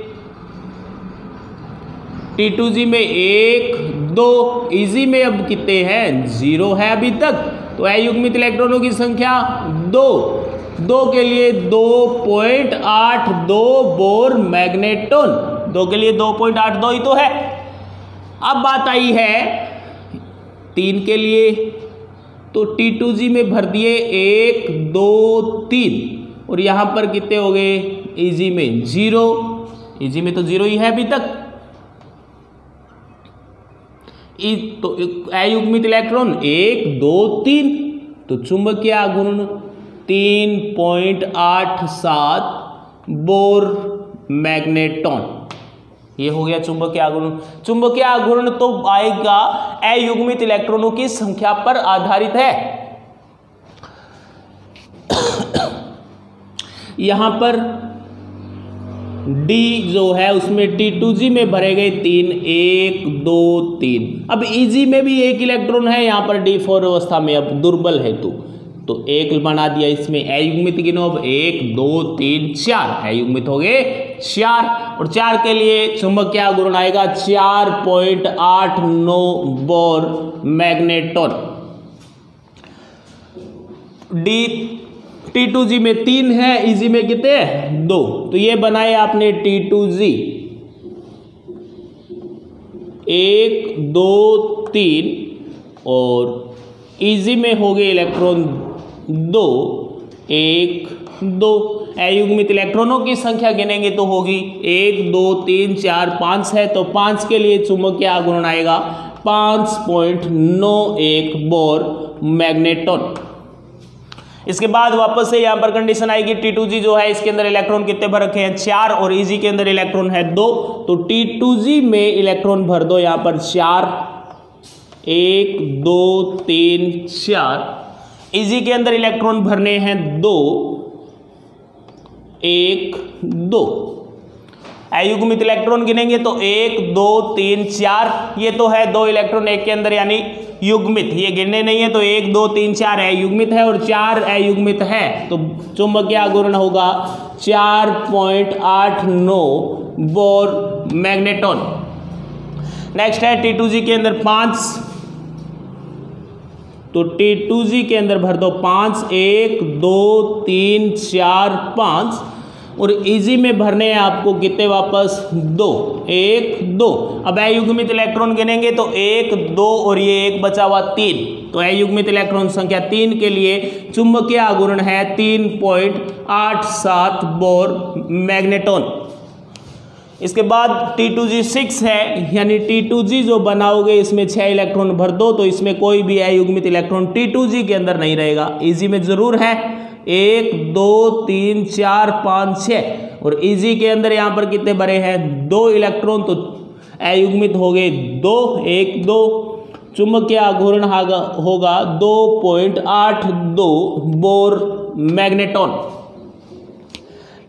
T2G में 1, 2, Eg में अब कितने हैं, 0 है अभी तक, तो अयुग्मित इलेक्ट्रॉनों की संख्या 2 के लिए 2.82 बोर मैग्नेटॉन, 2 के लिए 2.82 ही तो है। अब बात आई है 3 के लिए, तो T2G में भर दिए 1, 2, 3, और यहां पर कितने हो गए, Eg में 0, Eg में तो 0 ही है अभी तक। तो अयुग्मित इलेक्ट्रॉन 1, 2, 3, तो चुंबकीय आघूर्ण 3.87 बोर मैग्नेटॉन, ये हो गया चुंबकीय आघूर्ण। चुंबकीय आघूर्ण तो आएगा अयुग्मित इलेक्ट्रॉनों की संख्या पर आधारित है। यहां पर D जो है उसमें T2G में भरे गए 3, 1, 2, 3। अब Eg में भी 1 इलेक्ट्रॉन है यहाँ पर D4 अवस्था में, अब दुर्बल है तो 1 बना दिया। इसमें अयुग्मित गिनो, अब 1, 2, 3, 4 अयुग्मित हो गए 4, और 4 के लिए चुंबकीय आघूर्ण आएगा 4.89 बोर मैग्नेटॉन। T2G में 3 है, Eg में कितने, 2, तो ये बनाए आपने T2G 1, 2, 3, और Eg में हो गए इलेक्ट्रॉन 2, 1, 2। अयुग्मित इलेक्ट्रॉनों की संख्या गिनेंगे तो होगी 1, 2, 3, 4, 5 है, तो 5 के लिए चुंबकीय आघूर्ण आएगा 5.91 बोर मैग्नेटॉन। इसके बाद वापस से यहां पर कंडीशन आएगी, T2G जो है इसके अंदर इलेक्ट्रॉन कितने भर रखे हैं, 4, और Eg के अंदर इलेक्ट्रॉन है 2, तो T2G में इलेक्ट्रॉन भर दो यहां पर 4, 1, 2, 3, 4। Eg के अंदर इलेक्ट्रॉन भरने हैं 2, 1, 2। अयुग्मित इलेक्ट्रॉन गिनेंगे तो 1, 2, 3, 4, ये तो है 2 इलेक्ट्रॉन एक के अंदर यानी युग्मित, ये गिनने नहीं है, तो 1, 2, 3, 4 अयुग्मित है और 4 अयुग्मित है, तो चुंबकीय आघूर्ण होगा 4.89 बोर मैग्नेटॉन। नेक्स्ट है T2G के अंदर 5, तो T2G के अंदर भर दो 5, 1 2 3 4 5 और Eg में भरने हैं आपको कितने वापस 2, 1 2। अब अयुग्मित इलेक्ट्रॉन गिनेंगे तो 1 2 और ये एक बचा हुआ 3, तो अयुग्मित इलेक्ट्रॉन संख्या 3 के लिए चुंबकीय आघूर्ण है 3.87 बोर मैग्नेटॉन। इसके बाद T2G6 है, यानी T2G जो बनाओगे इसमें 6 इलेक्ट्रॉन भर दो, तो इसमें कोई भी अयुग्मित इलेक्ट्रॉन T2G के अंदर नहीं रहेगा। Eg में जरूर है 1 2 3 4 5 6 और Eg के अंदर यहाँ पर कितने भरे हैं 2 इलेक्ट्रॉन, तो अयुग्मित हो गए 2 1 2। चुंबकीय आघूर्ण होगा 2.82 बोर मैग्नेटॉन।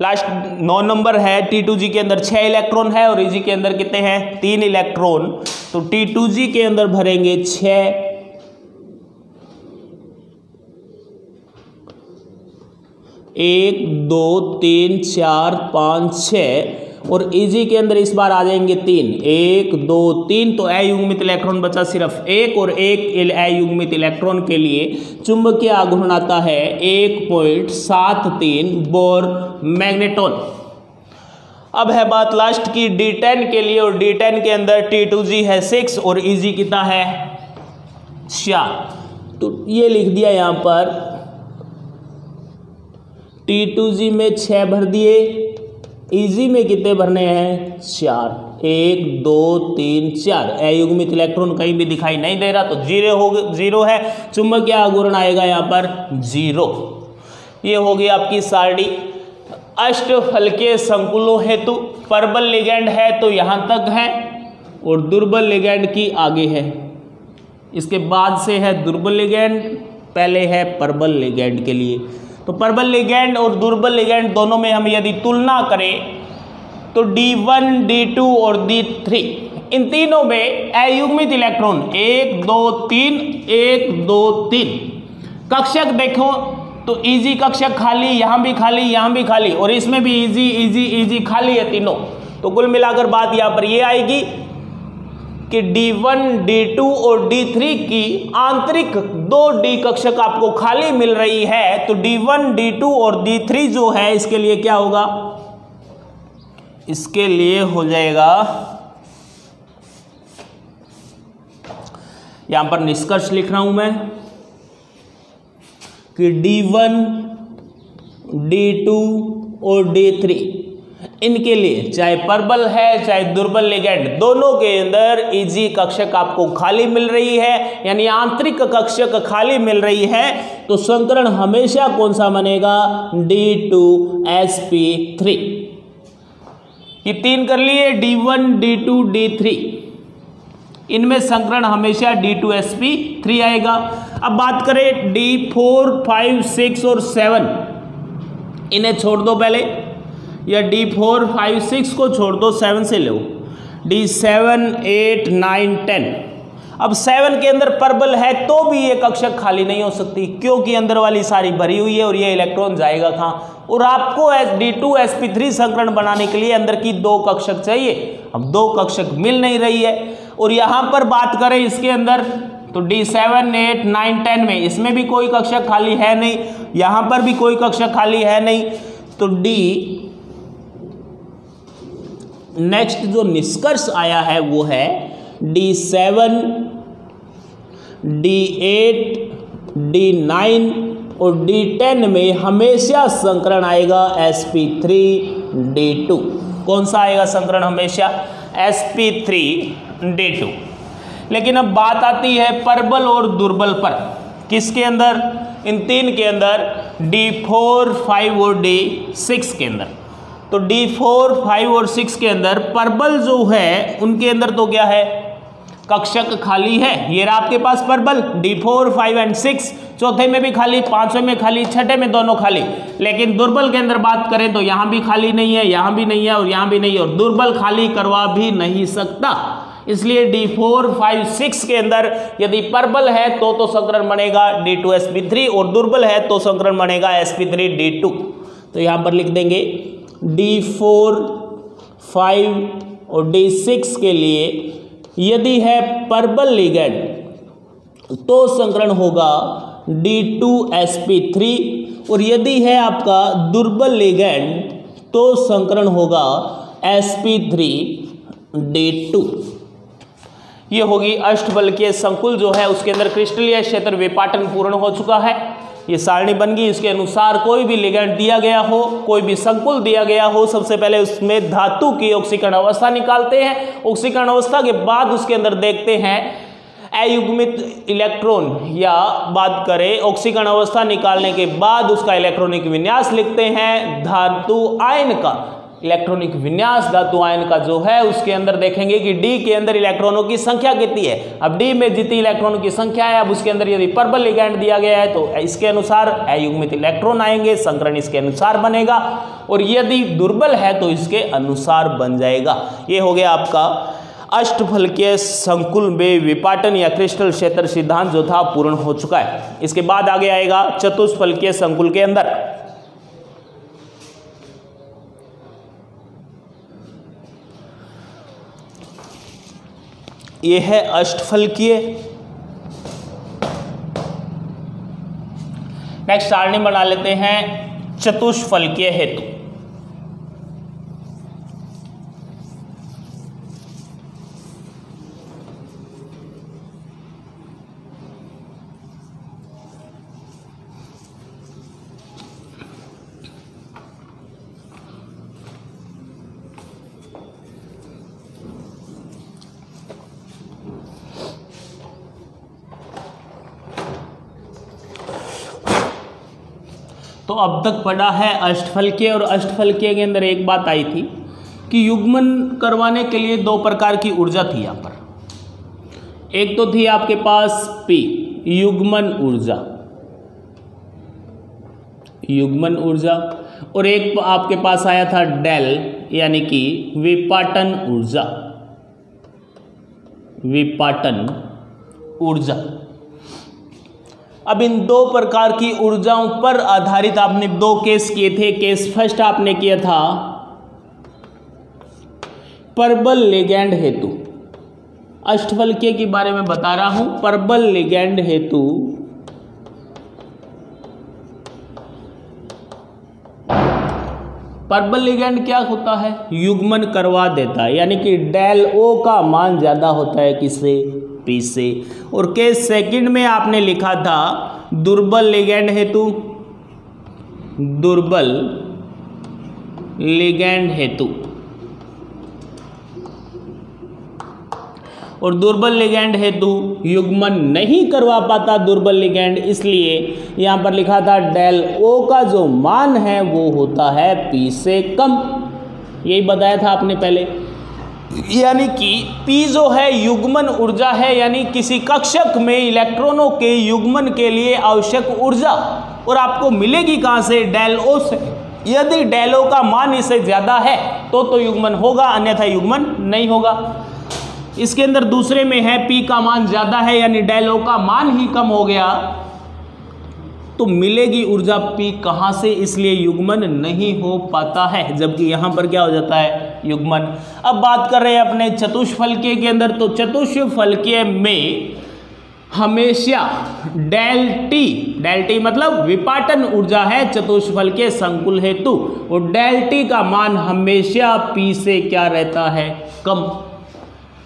लास्ट 9 नंबर है, T2G के अंदर 6 इलेक्ट्रॉन है और Eg के अंदर कितने हैं 3 इलेक्ट्रॉन, तो T2G के अंदर भरेंगे 6, 1 2 3 4 5 6 और Eg के अंदर इस बार आ जाएंगे 3, 1 2 3, तो अयुग्मित इलेक्ट्रॉन बचा सिर्फ 1 और 1 अयुग्मित इलेक्ट्रॉन के लिए चुंबकीय आघूर्ण आता है 1.73 बोर मैग्नेटॉन। अब है बात लास्ट की D10 के लिए, और D10 के अंदर T2G है 6 और Eg कितना है 4, तो ये लिख दिया यहाँ पर T2G में 6 भर दिए, Eg में कितने भरने हैं 4, 1 2 3 4। अयुग्मित इलेक्ट्रॉन कहीं भी दिखाई नहीं दे रहा तो 0 है, चुंबकीय आघूर्ण आएगा यहाँ पर 0। ये होगी आपकी सारणी। अष्टफलकीय संकुलों हेतु प्रबल लिगैंड है तो यहाँ तक है और दुर्बल लिगैंड की आगे है, इसके बाद से है दुर्बल लिगैंड, पहले है प्रबल लिगैंड के लिए। तो प्रबल लिगैंड और दुर्बल लिगैंड दोनों में हम यदि तुलना करें तो D1 D2 और D3 इन तीनों में अयुग्मित इलेक्ट्रॉन 1 2 3 1 2 3। कक्षक देखो तो Eg कक्षक खाली, यहाँ भी खाली, यहाँ भी खाली और इसमें भी Eg खाली है तीनों। तो कुल मिलाकर बात यहाँ पर ये आएगी कि D1 D2 और D3 की आंतरिक 2 D कक्षक आपको खाली मिल रही है, तो D1 D2 और D3 जो है इसके लिए क्या होगा, इसके लिए हो जाएगा, यहां पर निष्कर्ष लिख रहा हूं मैं कि D1 D2 और D3 इनके लिए चाहे प्रबल है चाहे दुर्बल लिगैंड, दोनों के अंदर Eg कक्षक आपको खाली मिल रही है, यानी आंतरिक कक्षक खाली मिल रही है, तो संकरण हमेशा कौन सा बनेगा D2sp3। ये 3 कर लिए D1 D2 D3, इनमें संकरण हमेशा D2sp3 आएगा। अब बात करें D4 5 6 और 7, इन्हें छोड़ दो पहले, या D4 5 6 को छोड़ दो, 7 से लो, D7 8 9 10। अब 7 के अंदर प्रबल है तो भी ये कक्षक खाली नहीं हो सकती, क्योंकि अंदर वाली सारी भरी हुई है और ये इलेक्ट्रॉन जाएगा कहाँ, और आपको D2sp3 संकरण बनाने के लिए अंदर की 2 कक्षक चाहिए। अब 2 कक्षक मिल नहीं रही है, और यहाँ पर बात करें इसके अंदर तो D7 8 9 10 में इसमें भी कोई कक्षक खाली है नहीं, यहाँ पर भी कोई कक्षक खाली है नहीं, तो नेक्स्ट जो निष्कर्ष आया है वो है D7 D8 D9 और D10 में हमेशा संकरण आएगा sp3 D2। कौन सा आएगा संकरण हमेशा sp3 D2। लेकिन अब बात आती है प्रबल और दुर्बल पर, किसके अंदर, इन 3 के अंदर D4 5 और D6 के अंदर। तो D4 5 और 6 के अंदर प्रबल जो है उनके अंदर तो क्या है, कक्षक खाली है, ये रहा आपके पास प्रबल D4 5 एंड 6, चौथे में भी खाली, पांचवें में खाली, छठे में दोनों खाली। लेकिन दुर्बल के अंदर बात करें तो यहाँ भी खाली नहीं है, यहाँ भी नहीं है और यहाँ भी नहीं है, और दुर्बल खाली करवा भी नहीं सकता। इसलिए D4 5 6 के अंदर यदि प्रबल है तो संकरण बनेगा D2sp3 और दुर्बल है तो संकरण बनेगा sp3 D2। तो यहाँ पर लिख देंगे D4 5 और D6 के लिए यदि है प्रबल लिगैंड तो संकरण होगा D2sp3, और यदि है आपका दुर्बल लिगैंड तो संकरण होगा sp3D2। ये होगी अष्टफलकीय संकुल जो है उसके अंदर क्रिस्टलीय क्षेत्र विपाटन पूर्ण हो चुका है। ये सारणी बन गई। इसके अनुसार कोई भी लिगैंड दिया गया हो, कोई भी संकुल दिया गया हो, सबसे पहले उसमें धातु की ऑक्सीकरण अवस्था निकालते हैं। ऑक्सीकरण अवस्था के बाद उसके अंदर देखते हैं अयुग्मित इलेक्ट्रॉन, या बात करें ऑक्सीकरण अवस्था निकालने के बाद उसका इलेक्ट्रॉनिक विन्यास लिखते हैं। धातु आयन का इलेक्ट्रॉनिक विन्यास धातु आयन का जो है उसके अंदर देखेंगे कि डी के अंदर इलेक्ट्रॉनों की संख्या कितनी है। अब डी में जितनी इलेक्ट्रॉनों की संख्या है, अब उसके अंदर यदि प्रबल लिगैंड दिया गया है तो इसके अनुसार अयुग्मित इलेक्ट्रॉन आएंगे, संकरण इसके अनुसार बनेगा, और यदि दुर्बल है तो इसके अनुसार बन जाएगा। ये हो गया आपका अष्टफलकीय संकुल में विपाटन या क्रिस्टल क्षेत्र सिद्धांत जो था पूर्ण हो चुका है। इसके बाद आगे आएगा चतुष्फलकीय संकुल के अंदर। ये है अष्टफलकीय। नेक्स्ट सारणी बना लेते हैं चतुष्फलकीय हेतु। तो अब तक पढ़ा है अष्टफलकीय, और अष्टफलकीय के अंदर एक बात आई थी कि युग्मन करवाने के लिए दो प्रकार की ऊर्जा थी यहाँ पर। एक तो थी आपके पास P युग्मन ऊर्जा, युग्मन ऊर्जा, और एक आपके पास आया था डेल यानी कि विपाटन ऊर्जा, विपाटन ऊर्जा। अब इन दो प्रकार की ऊर्जाओं पर आधारित आपने दो केस किए थे। केस फर्स्ट आपने किया था प्रबल लिगैंड हेतु। अष्टफलकीय के बारे में बता रहा हूं। प्रबल लिगैंड हेतु प्रबल लिगैंड क्या होता है? युग्मन करवा देता है, यानी कि डेल ओ का मान ज्यादा होता है किससे? P से। और केस सेकंड में आपने लिखा था दुर्बल लिगैंड हेतु, दुर्बल लिगैंड हेतु, और दुर्बल लिगैंड हेतु युग्मन नहीं करवा पाता दुर्बल लिगैंड, इसलिए यहां पर लिखा था डेल O का जो मान है वो होता है P से कम। यही बताया था आपने पहले। यानी कि P जो है युग्मन ऊर्जा है, यानी किसी कक्षक में इलेक्ट्रॉनों के युग्मन के लिए आवश्यक ऊर्जा, और आपको मिलेगी कहां से? डेल O से। यदि डेल O का मान इससे ज्यादा है तो युग्मन होगा, अन्यथा युग्मन नहीं होगा। इसके अंदर दूसरे में है P का मान ज्यादा है, यानी डेल O का मान ही कम हो गया, तो मिलेगी ऊर्जा P कहां से? इसलिए युग्मन नहीं हो पाता है, जबकि यहां पर क्या हो जाता है? युग्मन। अब बात कर रहे हैं अपने चतुष्फलकीय के अंदर। तो चतुष्फलकीय में हमेशा डेल टी मतलब विपाटन ऊर्जा है चतुष्फलकीय संकुल हेतु, और डेल टी का मान हमेशा P से क्या रहता है? कम।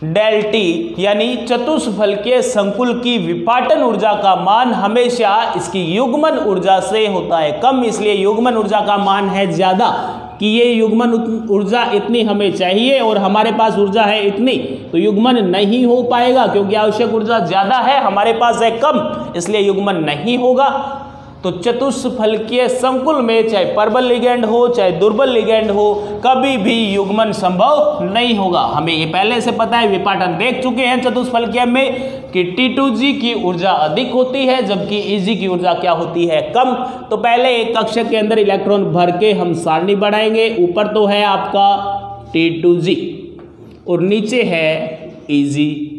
डेल टी यानी चतुष्फलकीय संकुल की विपाटन ऊर्जा का मान हमेशा इसकी युग्मन ऊर्जा से होता है कम, इसलिए युग्मन ऊर्जा का मान है ज्यादा कि ये युग्मन ऊर्जा इतनी हमें चाहिए और हमारे पास ऊर्जा है इतनी, तो युग्मन नहीं हो पाएगा क्योंकि आवश्यक ऊर्जा ज्यादा है, हमारे पास है कम, इसलिए युग्मन नहीं होगा। तो चतुष्फलकीय संकुल में चाहे प्रबल लिगैंड हो चाहे दुर्बल लिगैंड हो, कभी भी युग्मन संभव नहीं होगा। हमें ये पहले से पता है, विपाटन देख चुके हैं चतुष्फलकीय में कि T2G की ऊर्जा अधिक होती है जबकि Eg की ऊर्जा क्या होती है? कम। तो पहले एक कक्षक के अंदर इलेक्ट्रॉन भर के हम सारणी बढ़ाएंगे। ऊपर तो है आपका T2G और नीचे है Eg।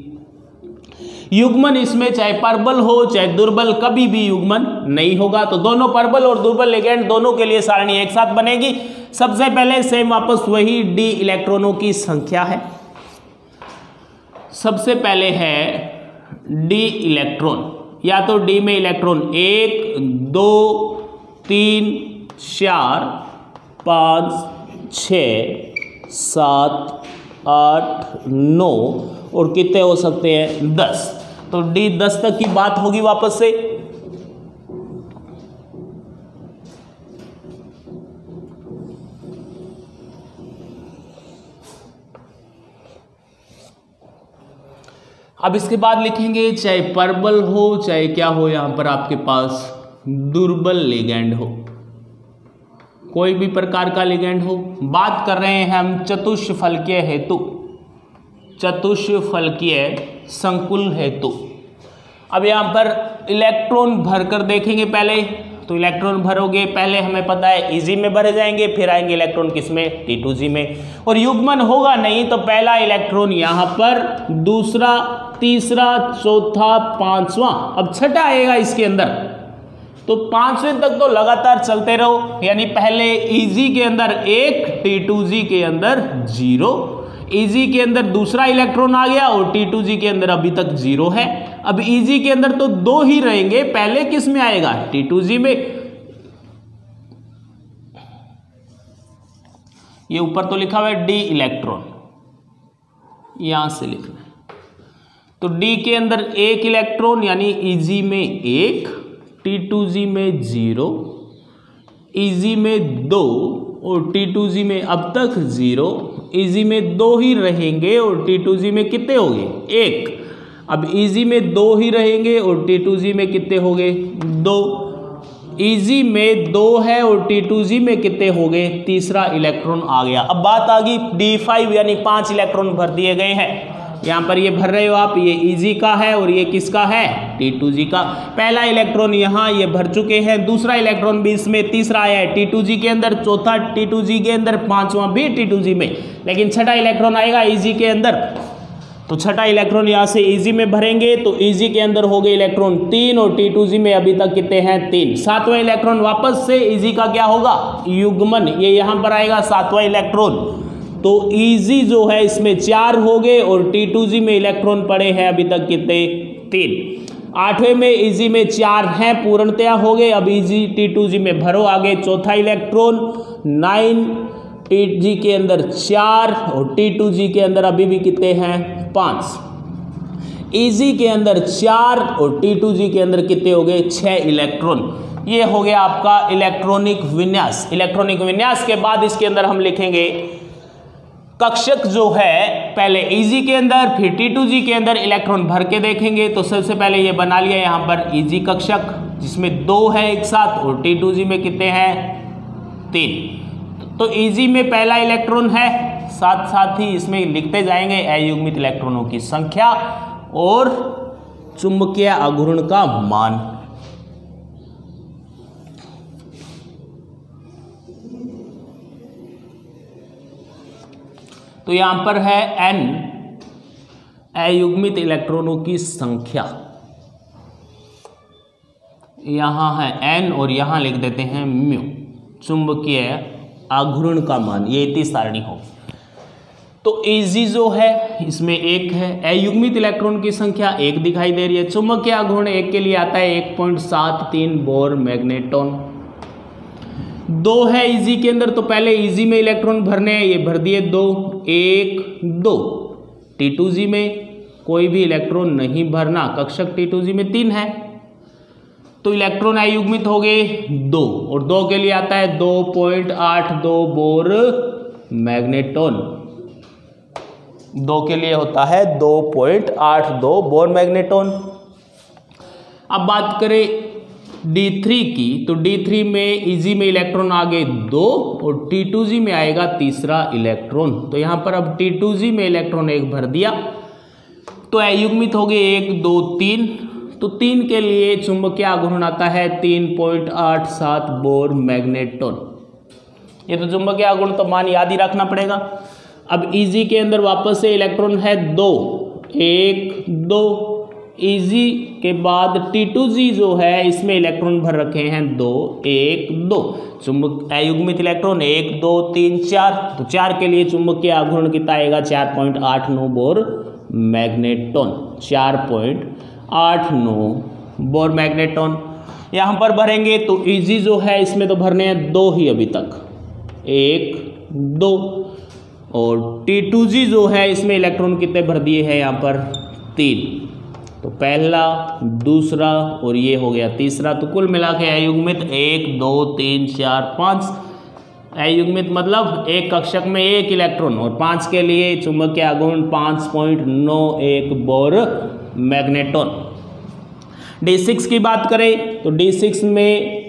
युग्मन इसमें चाहे प्रबल हो चाहे दुर्बल, कभी भी युग्मन नहीं होगा। तो दोनों प्रबल और दुर्बल लिगैंड दोनों के लिए सारणी एक साथ बनेगी। सबसे पहले सेम वापस वही d इलेक्ट्रॉनों की संख्या है। सबसे पहले है d इलेक्ट्रॉन, या तो डी में इलेक्ट्रॉन 1 2 3 4 5 6 7 8 9 और कितने हो सकते हैं 10। तो डी 10 तक की बात होगी वापस से। अब इसके बाद लिखेंगे चाहे प्रबल हो चाहे क्या हो, यहां पर आपके पास दुर्बल लिगैंड हो, कोई भी प्रकार का लिगैंड हो। बात कर रहे हैं हम चतुष्फलकीय हेतु, चतुष्फलकीय संकुल हेतु। अब यहां पर इलेक्ट्रॉन भरकर देखेंगे पहले। तो इलेक्ट्रॉन भरोगे, पहले हमें पता है इजी में भरे जाएंगे, फिर आएंगे इलेक्ट्रॉन किसमें T2G में, और युग्मन होगा नहीं तो पहला इलेक्ट्रॉन यहां पर, दूसरा, तीसरा, चौथा, पांचवा, अब छठा आएगा इसके अंदर। तो पांचवें तक तो लगातार चलते रहो, यानी पहले इजी के अंदर 1, T2G के अंदर 0, इजी के अंदर दूसरा इलेक्ट्रॉन आ गया और T2G के अंदर अभी तक 0 है। अब इजी के अंदर तो 2 ही रहेंगे, पहले किस में आएगा T2G में। ये ऊपर तो लिखा हुआ है डी इलेक्ट्रॉन, यहां से लिखना है। तो डी के अंदर 1 इलेक्ट्रॉन यानी इजी में 1, T2G में 0, इजी में 2 और T2G में अब तक 0, इजी में 2 ही रहेंगे और T2G में कितने हो गए 1। अब इजी में 2 ही रहेंगे और T2G में कितने हो गए 2, इजी में 2 है और T2G में कितने हो गए, तीसरा इलेक्ट्रॉन आ गया। अब बात आ गई D5 यानी 5 इलेक्ट्रॉन भर दिए गए हैं। यहाँ पर ये भर रहे हो आप, ये इजी का है और ये किसका है T2G का। पहला इलेक्ट्रॉन यहाँ ये भर चुके हैं, दूसरा इलेक्ट्रॉन भी इसमें, तीसरा आया है T2G के अंदर, चौथा T2G के अंदर, पांचवा भी T2G में, लेकिन छठा इलेक्ट्रॉन आएगा इजी के अंदर। तो छठा इलेक्ट्रॉन यहाँ से इजी में भरेंगे तो इजी के अंदर हो गए इलेक्ट्रॉन 3 और T2G में अभी तक कितने हैं 3। सातवां इलेक्ट्रॉन वापस से इजी का क्या होगा युग्मन, ये यहाँ पर आएगा सातवां इलेक्ट्रॉन। तो इजी जो है इसमें 4 हो गए और T2G में इलेक्ट्रॉन पड़े हैं अभी तक कितने 3। आठवें में इजी में 4 हैं, पूर्णतया हो गए। अब इजी T2G में भरो आगे चौथा इलेक्ट्रॉन 9, T2G के अंदर 4 और T2G के अंदर अभी भी कितने हैं 5। इजी के अंदर 4 और T2G के अंदर कितने हो गए 6 इलेक्ट्रॉन। ये हो गया आपका इलेक्ट्रॉनिक विन्यास। इलेक्ट्रॉनिक विन्यास के बाद इसके अंदर हम लिखेंगे कक्षक जो है, पहले इजी के अंदर फिर T2G के अंदर इलेक्ट्रॉन भर के देखेंगे। तो सबसे पहले ये बना लिया यहाँ पर इजी कक्षक जिसमें 2 है एक साथ और T2G में कितने हैं 3। तो इजी में पहला इलेक्ट्रॉन है, साथ साथ ही इसमें लिखते जाएंगे अयुग्मित इलेक्ट्रॉनों की संख्या और चुंबकीय आघूर्ण का मान। तो यहां पर है n अयुग्मित इलेक्ट्रॉनों की संख्या, यहां है n और यहां लिख देते हैं म्यू, चुंबकीय आघूर्ण का मान, ये इतनी सारणी हो। तो इजी जो है इसमें 1 है, अयुग्मित इलेक्ट्रॉन की संख्या 1 दिखाई दे रही है। चुंबकीय आघूर्ण 1 के लिए आता है 1.73 बोर मैग्नेटॉन। 2 है इजी के अंदर, तो पहले इजी में इलेक्ट्रॉन भरने हैं, ये भर दिए 2 1 2। T2G में कोई भी इलेक्ट्रॉन नहीं भरना, कक्षक T2G में 3 है, तो इलेक्ट्रॉन अयुग्मित हो गए 2 और 2 के लिए आता है 2.82 बोर मैग्नेटॉन। 2 के लिए होता है 2.82 बोर मैग्नेटॉन। अब बात करें D3 की, तो D3 में इजी में इलेक्ट्रॉन आ गए 2 और T2G में आएगा तीसरा इलेक्ट्रॉन। तो यहाँ पर अब T2G में इलेक्ट्रॉन 1 भर दिया तो अयुग्मित हो गए 1 2 3। तो 3 के लिए चुंबकीय आघूर्ण आता है 3.87 बोर मैग्नेटॉन। ये तो चुंबकीय आघूर्ण तो मान याद ही रखना पड़ेगा। अब इजी के अंदर वापस से इलेक्ट्रॉन है 2 1 2। इजी के बाद T2G जो है इसमें इलेक्ट्रॉन भर रखे हैं 2 1 2। चुंबक अयुग्मित इलेक्ट्रॉन 1 2 3 4। तो 4 के लिए चुंबकीय आघूर्ण कितना आएगा 4.89 बोर मैग्नेटॉन। 4.89 bore magneton. यहाँ पर भरेंगे तो Eg जो है इसमें तो भरने हैं 2 ही अभी तक, 1 2, और T2G जो है इसमें इलेक्ट्रॉन कितने भर दिए हैं यहाँ पर 3, तो पहला, दूसरा और ये हो गया तीसरा। तो कुल मिला के अयुग्मित 1 2 3 4 5, अयुग्मित मतलब एक कक्षक में एक इलेक्ट्रॉन, और 5 के लिए चुंबकीय आघूर्ण 5.91 बोर मैग्नेटॉन। D6 की बात करें तो D6 में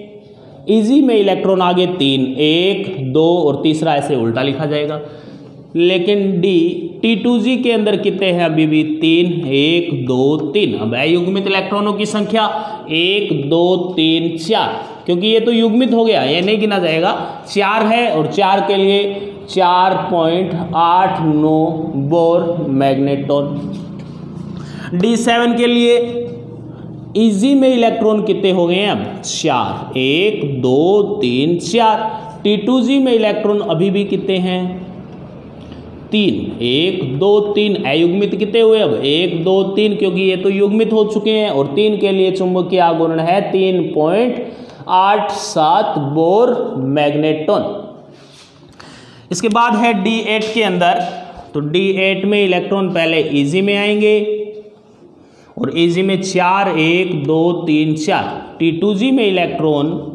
Eg में इलेक्ट्रॉन आगे 3, 1 2 और तीसरा ऐसे उल्टा लिखा जाएगा, लेकिन T2G के अंदर कितने हैं अभी भी 3, 1 2 3। अब अयुग्मित इलेक्ट्रॉनों की संख्या 1 2 3 4, क्योंकि ये तो युग्मित हो गया, ये नहीं गिना जाएगा, 4 है और 4 के लिए 4.89 बोर मैग्नेटॉन। D7 के लिए Eg में इलेक्ट्रॉन कितने हो गए हैं अब 4, 1 2 3 4। T2G में इलेक्ट्रॉन अभी भी कितने हैं 3, 1 2 3। अयुग्मित कितने हुए अब 1 2 3, क्योंकि ये तो युग्मित हो चुके हैं, और 3 के लिए चुंबकीय आघूर्ण है 3.87 बोर मैग्नेटॉन। इसके बाद है D8 के अंदर, तो D8 में इलेक्ट्रॉन पहले Eg में आएंगे, और Eg में 4 1 2 3 4। T2G में इलेक्ट्रॉन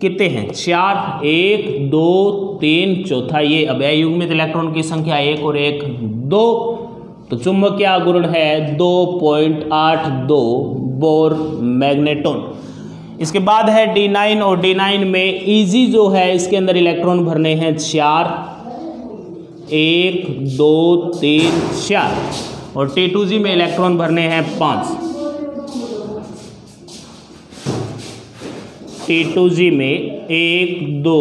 कितने हैं 4 1 2 3 चौथा ये। अब अयुग्मित इलेक्ट्रॉन की संख्या 1 और 1 2, तो चुंबकीय आघूर्ण है 2.82 बोर मैग्नेटॉन। इसके बाद है D9, और D9 में Eg जो है इसके अंदर इलेक्ट्रॉन भरने हैं 4 1 2 3 4, और T2G में इलेक्ट्रॉन भरने हैं 5। T2G में 1 2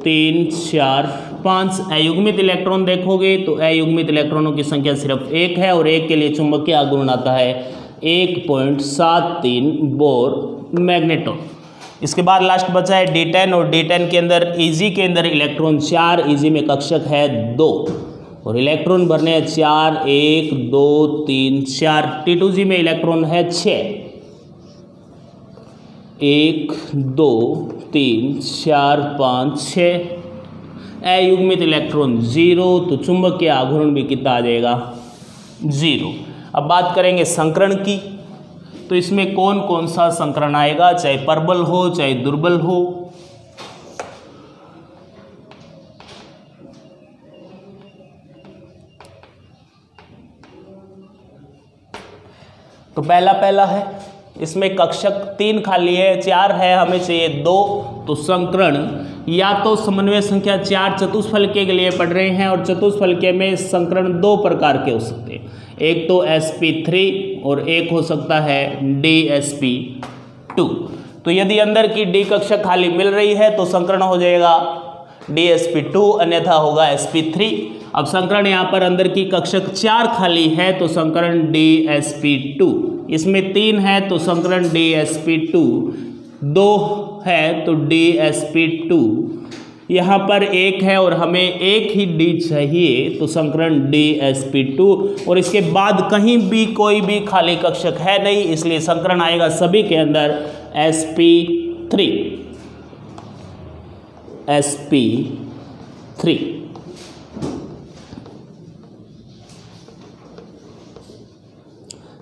3 4 5 अयुग्मित इलेक्ट्रॉन देखोगे तो अयुग्मित इलेक्ट्रॉनों की संख्या सिर्फ 1 है, और 1 के लिए चुंबकीय आघूर्ण आता है 1.73 बोर मैग्नेटॉन। इसके बाद लास्ट बचा है D10, और D10 के अंदर Eg के अंदर इलेक्ट्रॉन 4, Eg में कक्षक है 2, और इलेक्ट्रॉन भरने हैं 4 1 2 3 4। T2G में इलेक्ट्रॉन है 6, 1 2 3 4 5 6। अयुग्मित इलेक्ट्रॉन 0, तो चुंबकीय आघूर्ण भी कितना आ जाएगा 0। अब बात करेंगे संकरण की, तो इसमें कौन कौन सा संकरण आएगा, चाहे प्रबल हो चाहे दुर्बल हो। तो पहला है, इसमें कक्षक 3 खाली है, 4 है, हमें चाहिए 2, तो संकरण या तो समन्वय संख्या 4 चतुष्फलकीय के लिए पढ़ रहे हैं, और चतुष्फलकीय में संकरण 2 प्रकार के हो सकते हैं, एक तो sp3 और एक हो सकता है dsp2। तो यदि अंदर की D कक्षक खाली मिल रही है तो संकरण हो जाएगा dsp2, अन्यथा होगा sp3। अब संकरण यहाँ पर अंदर की कक्षक 4 खाली है तो संकरण dsp2, इसमें 3 है तो संकरण dsp2, 2 है तो dsp2, यहाँ पर 1 है और हमें एक ही D चाहिए तो संकरण dsp2, और इसके बाद कहीं भी कोई भी खाली कक्षक है नहीं, इसलिए संकरण आएगा सभी के अंदर sp3।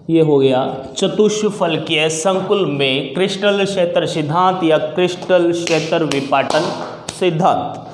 ये हो गया चतुष्फलकीय संकुल में क्रिस्टल क्षेत्र सिद्धांत या क्रिस्टल क्षेत्र विपाटन सिद्धांत।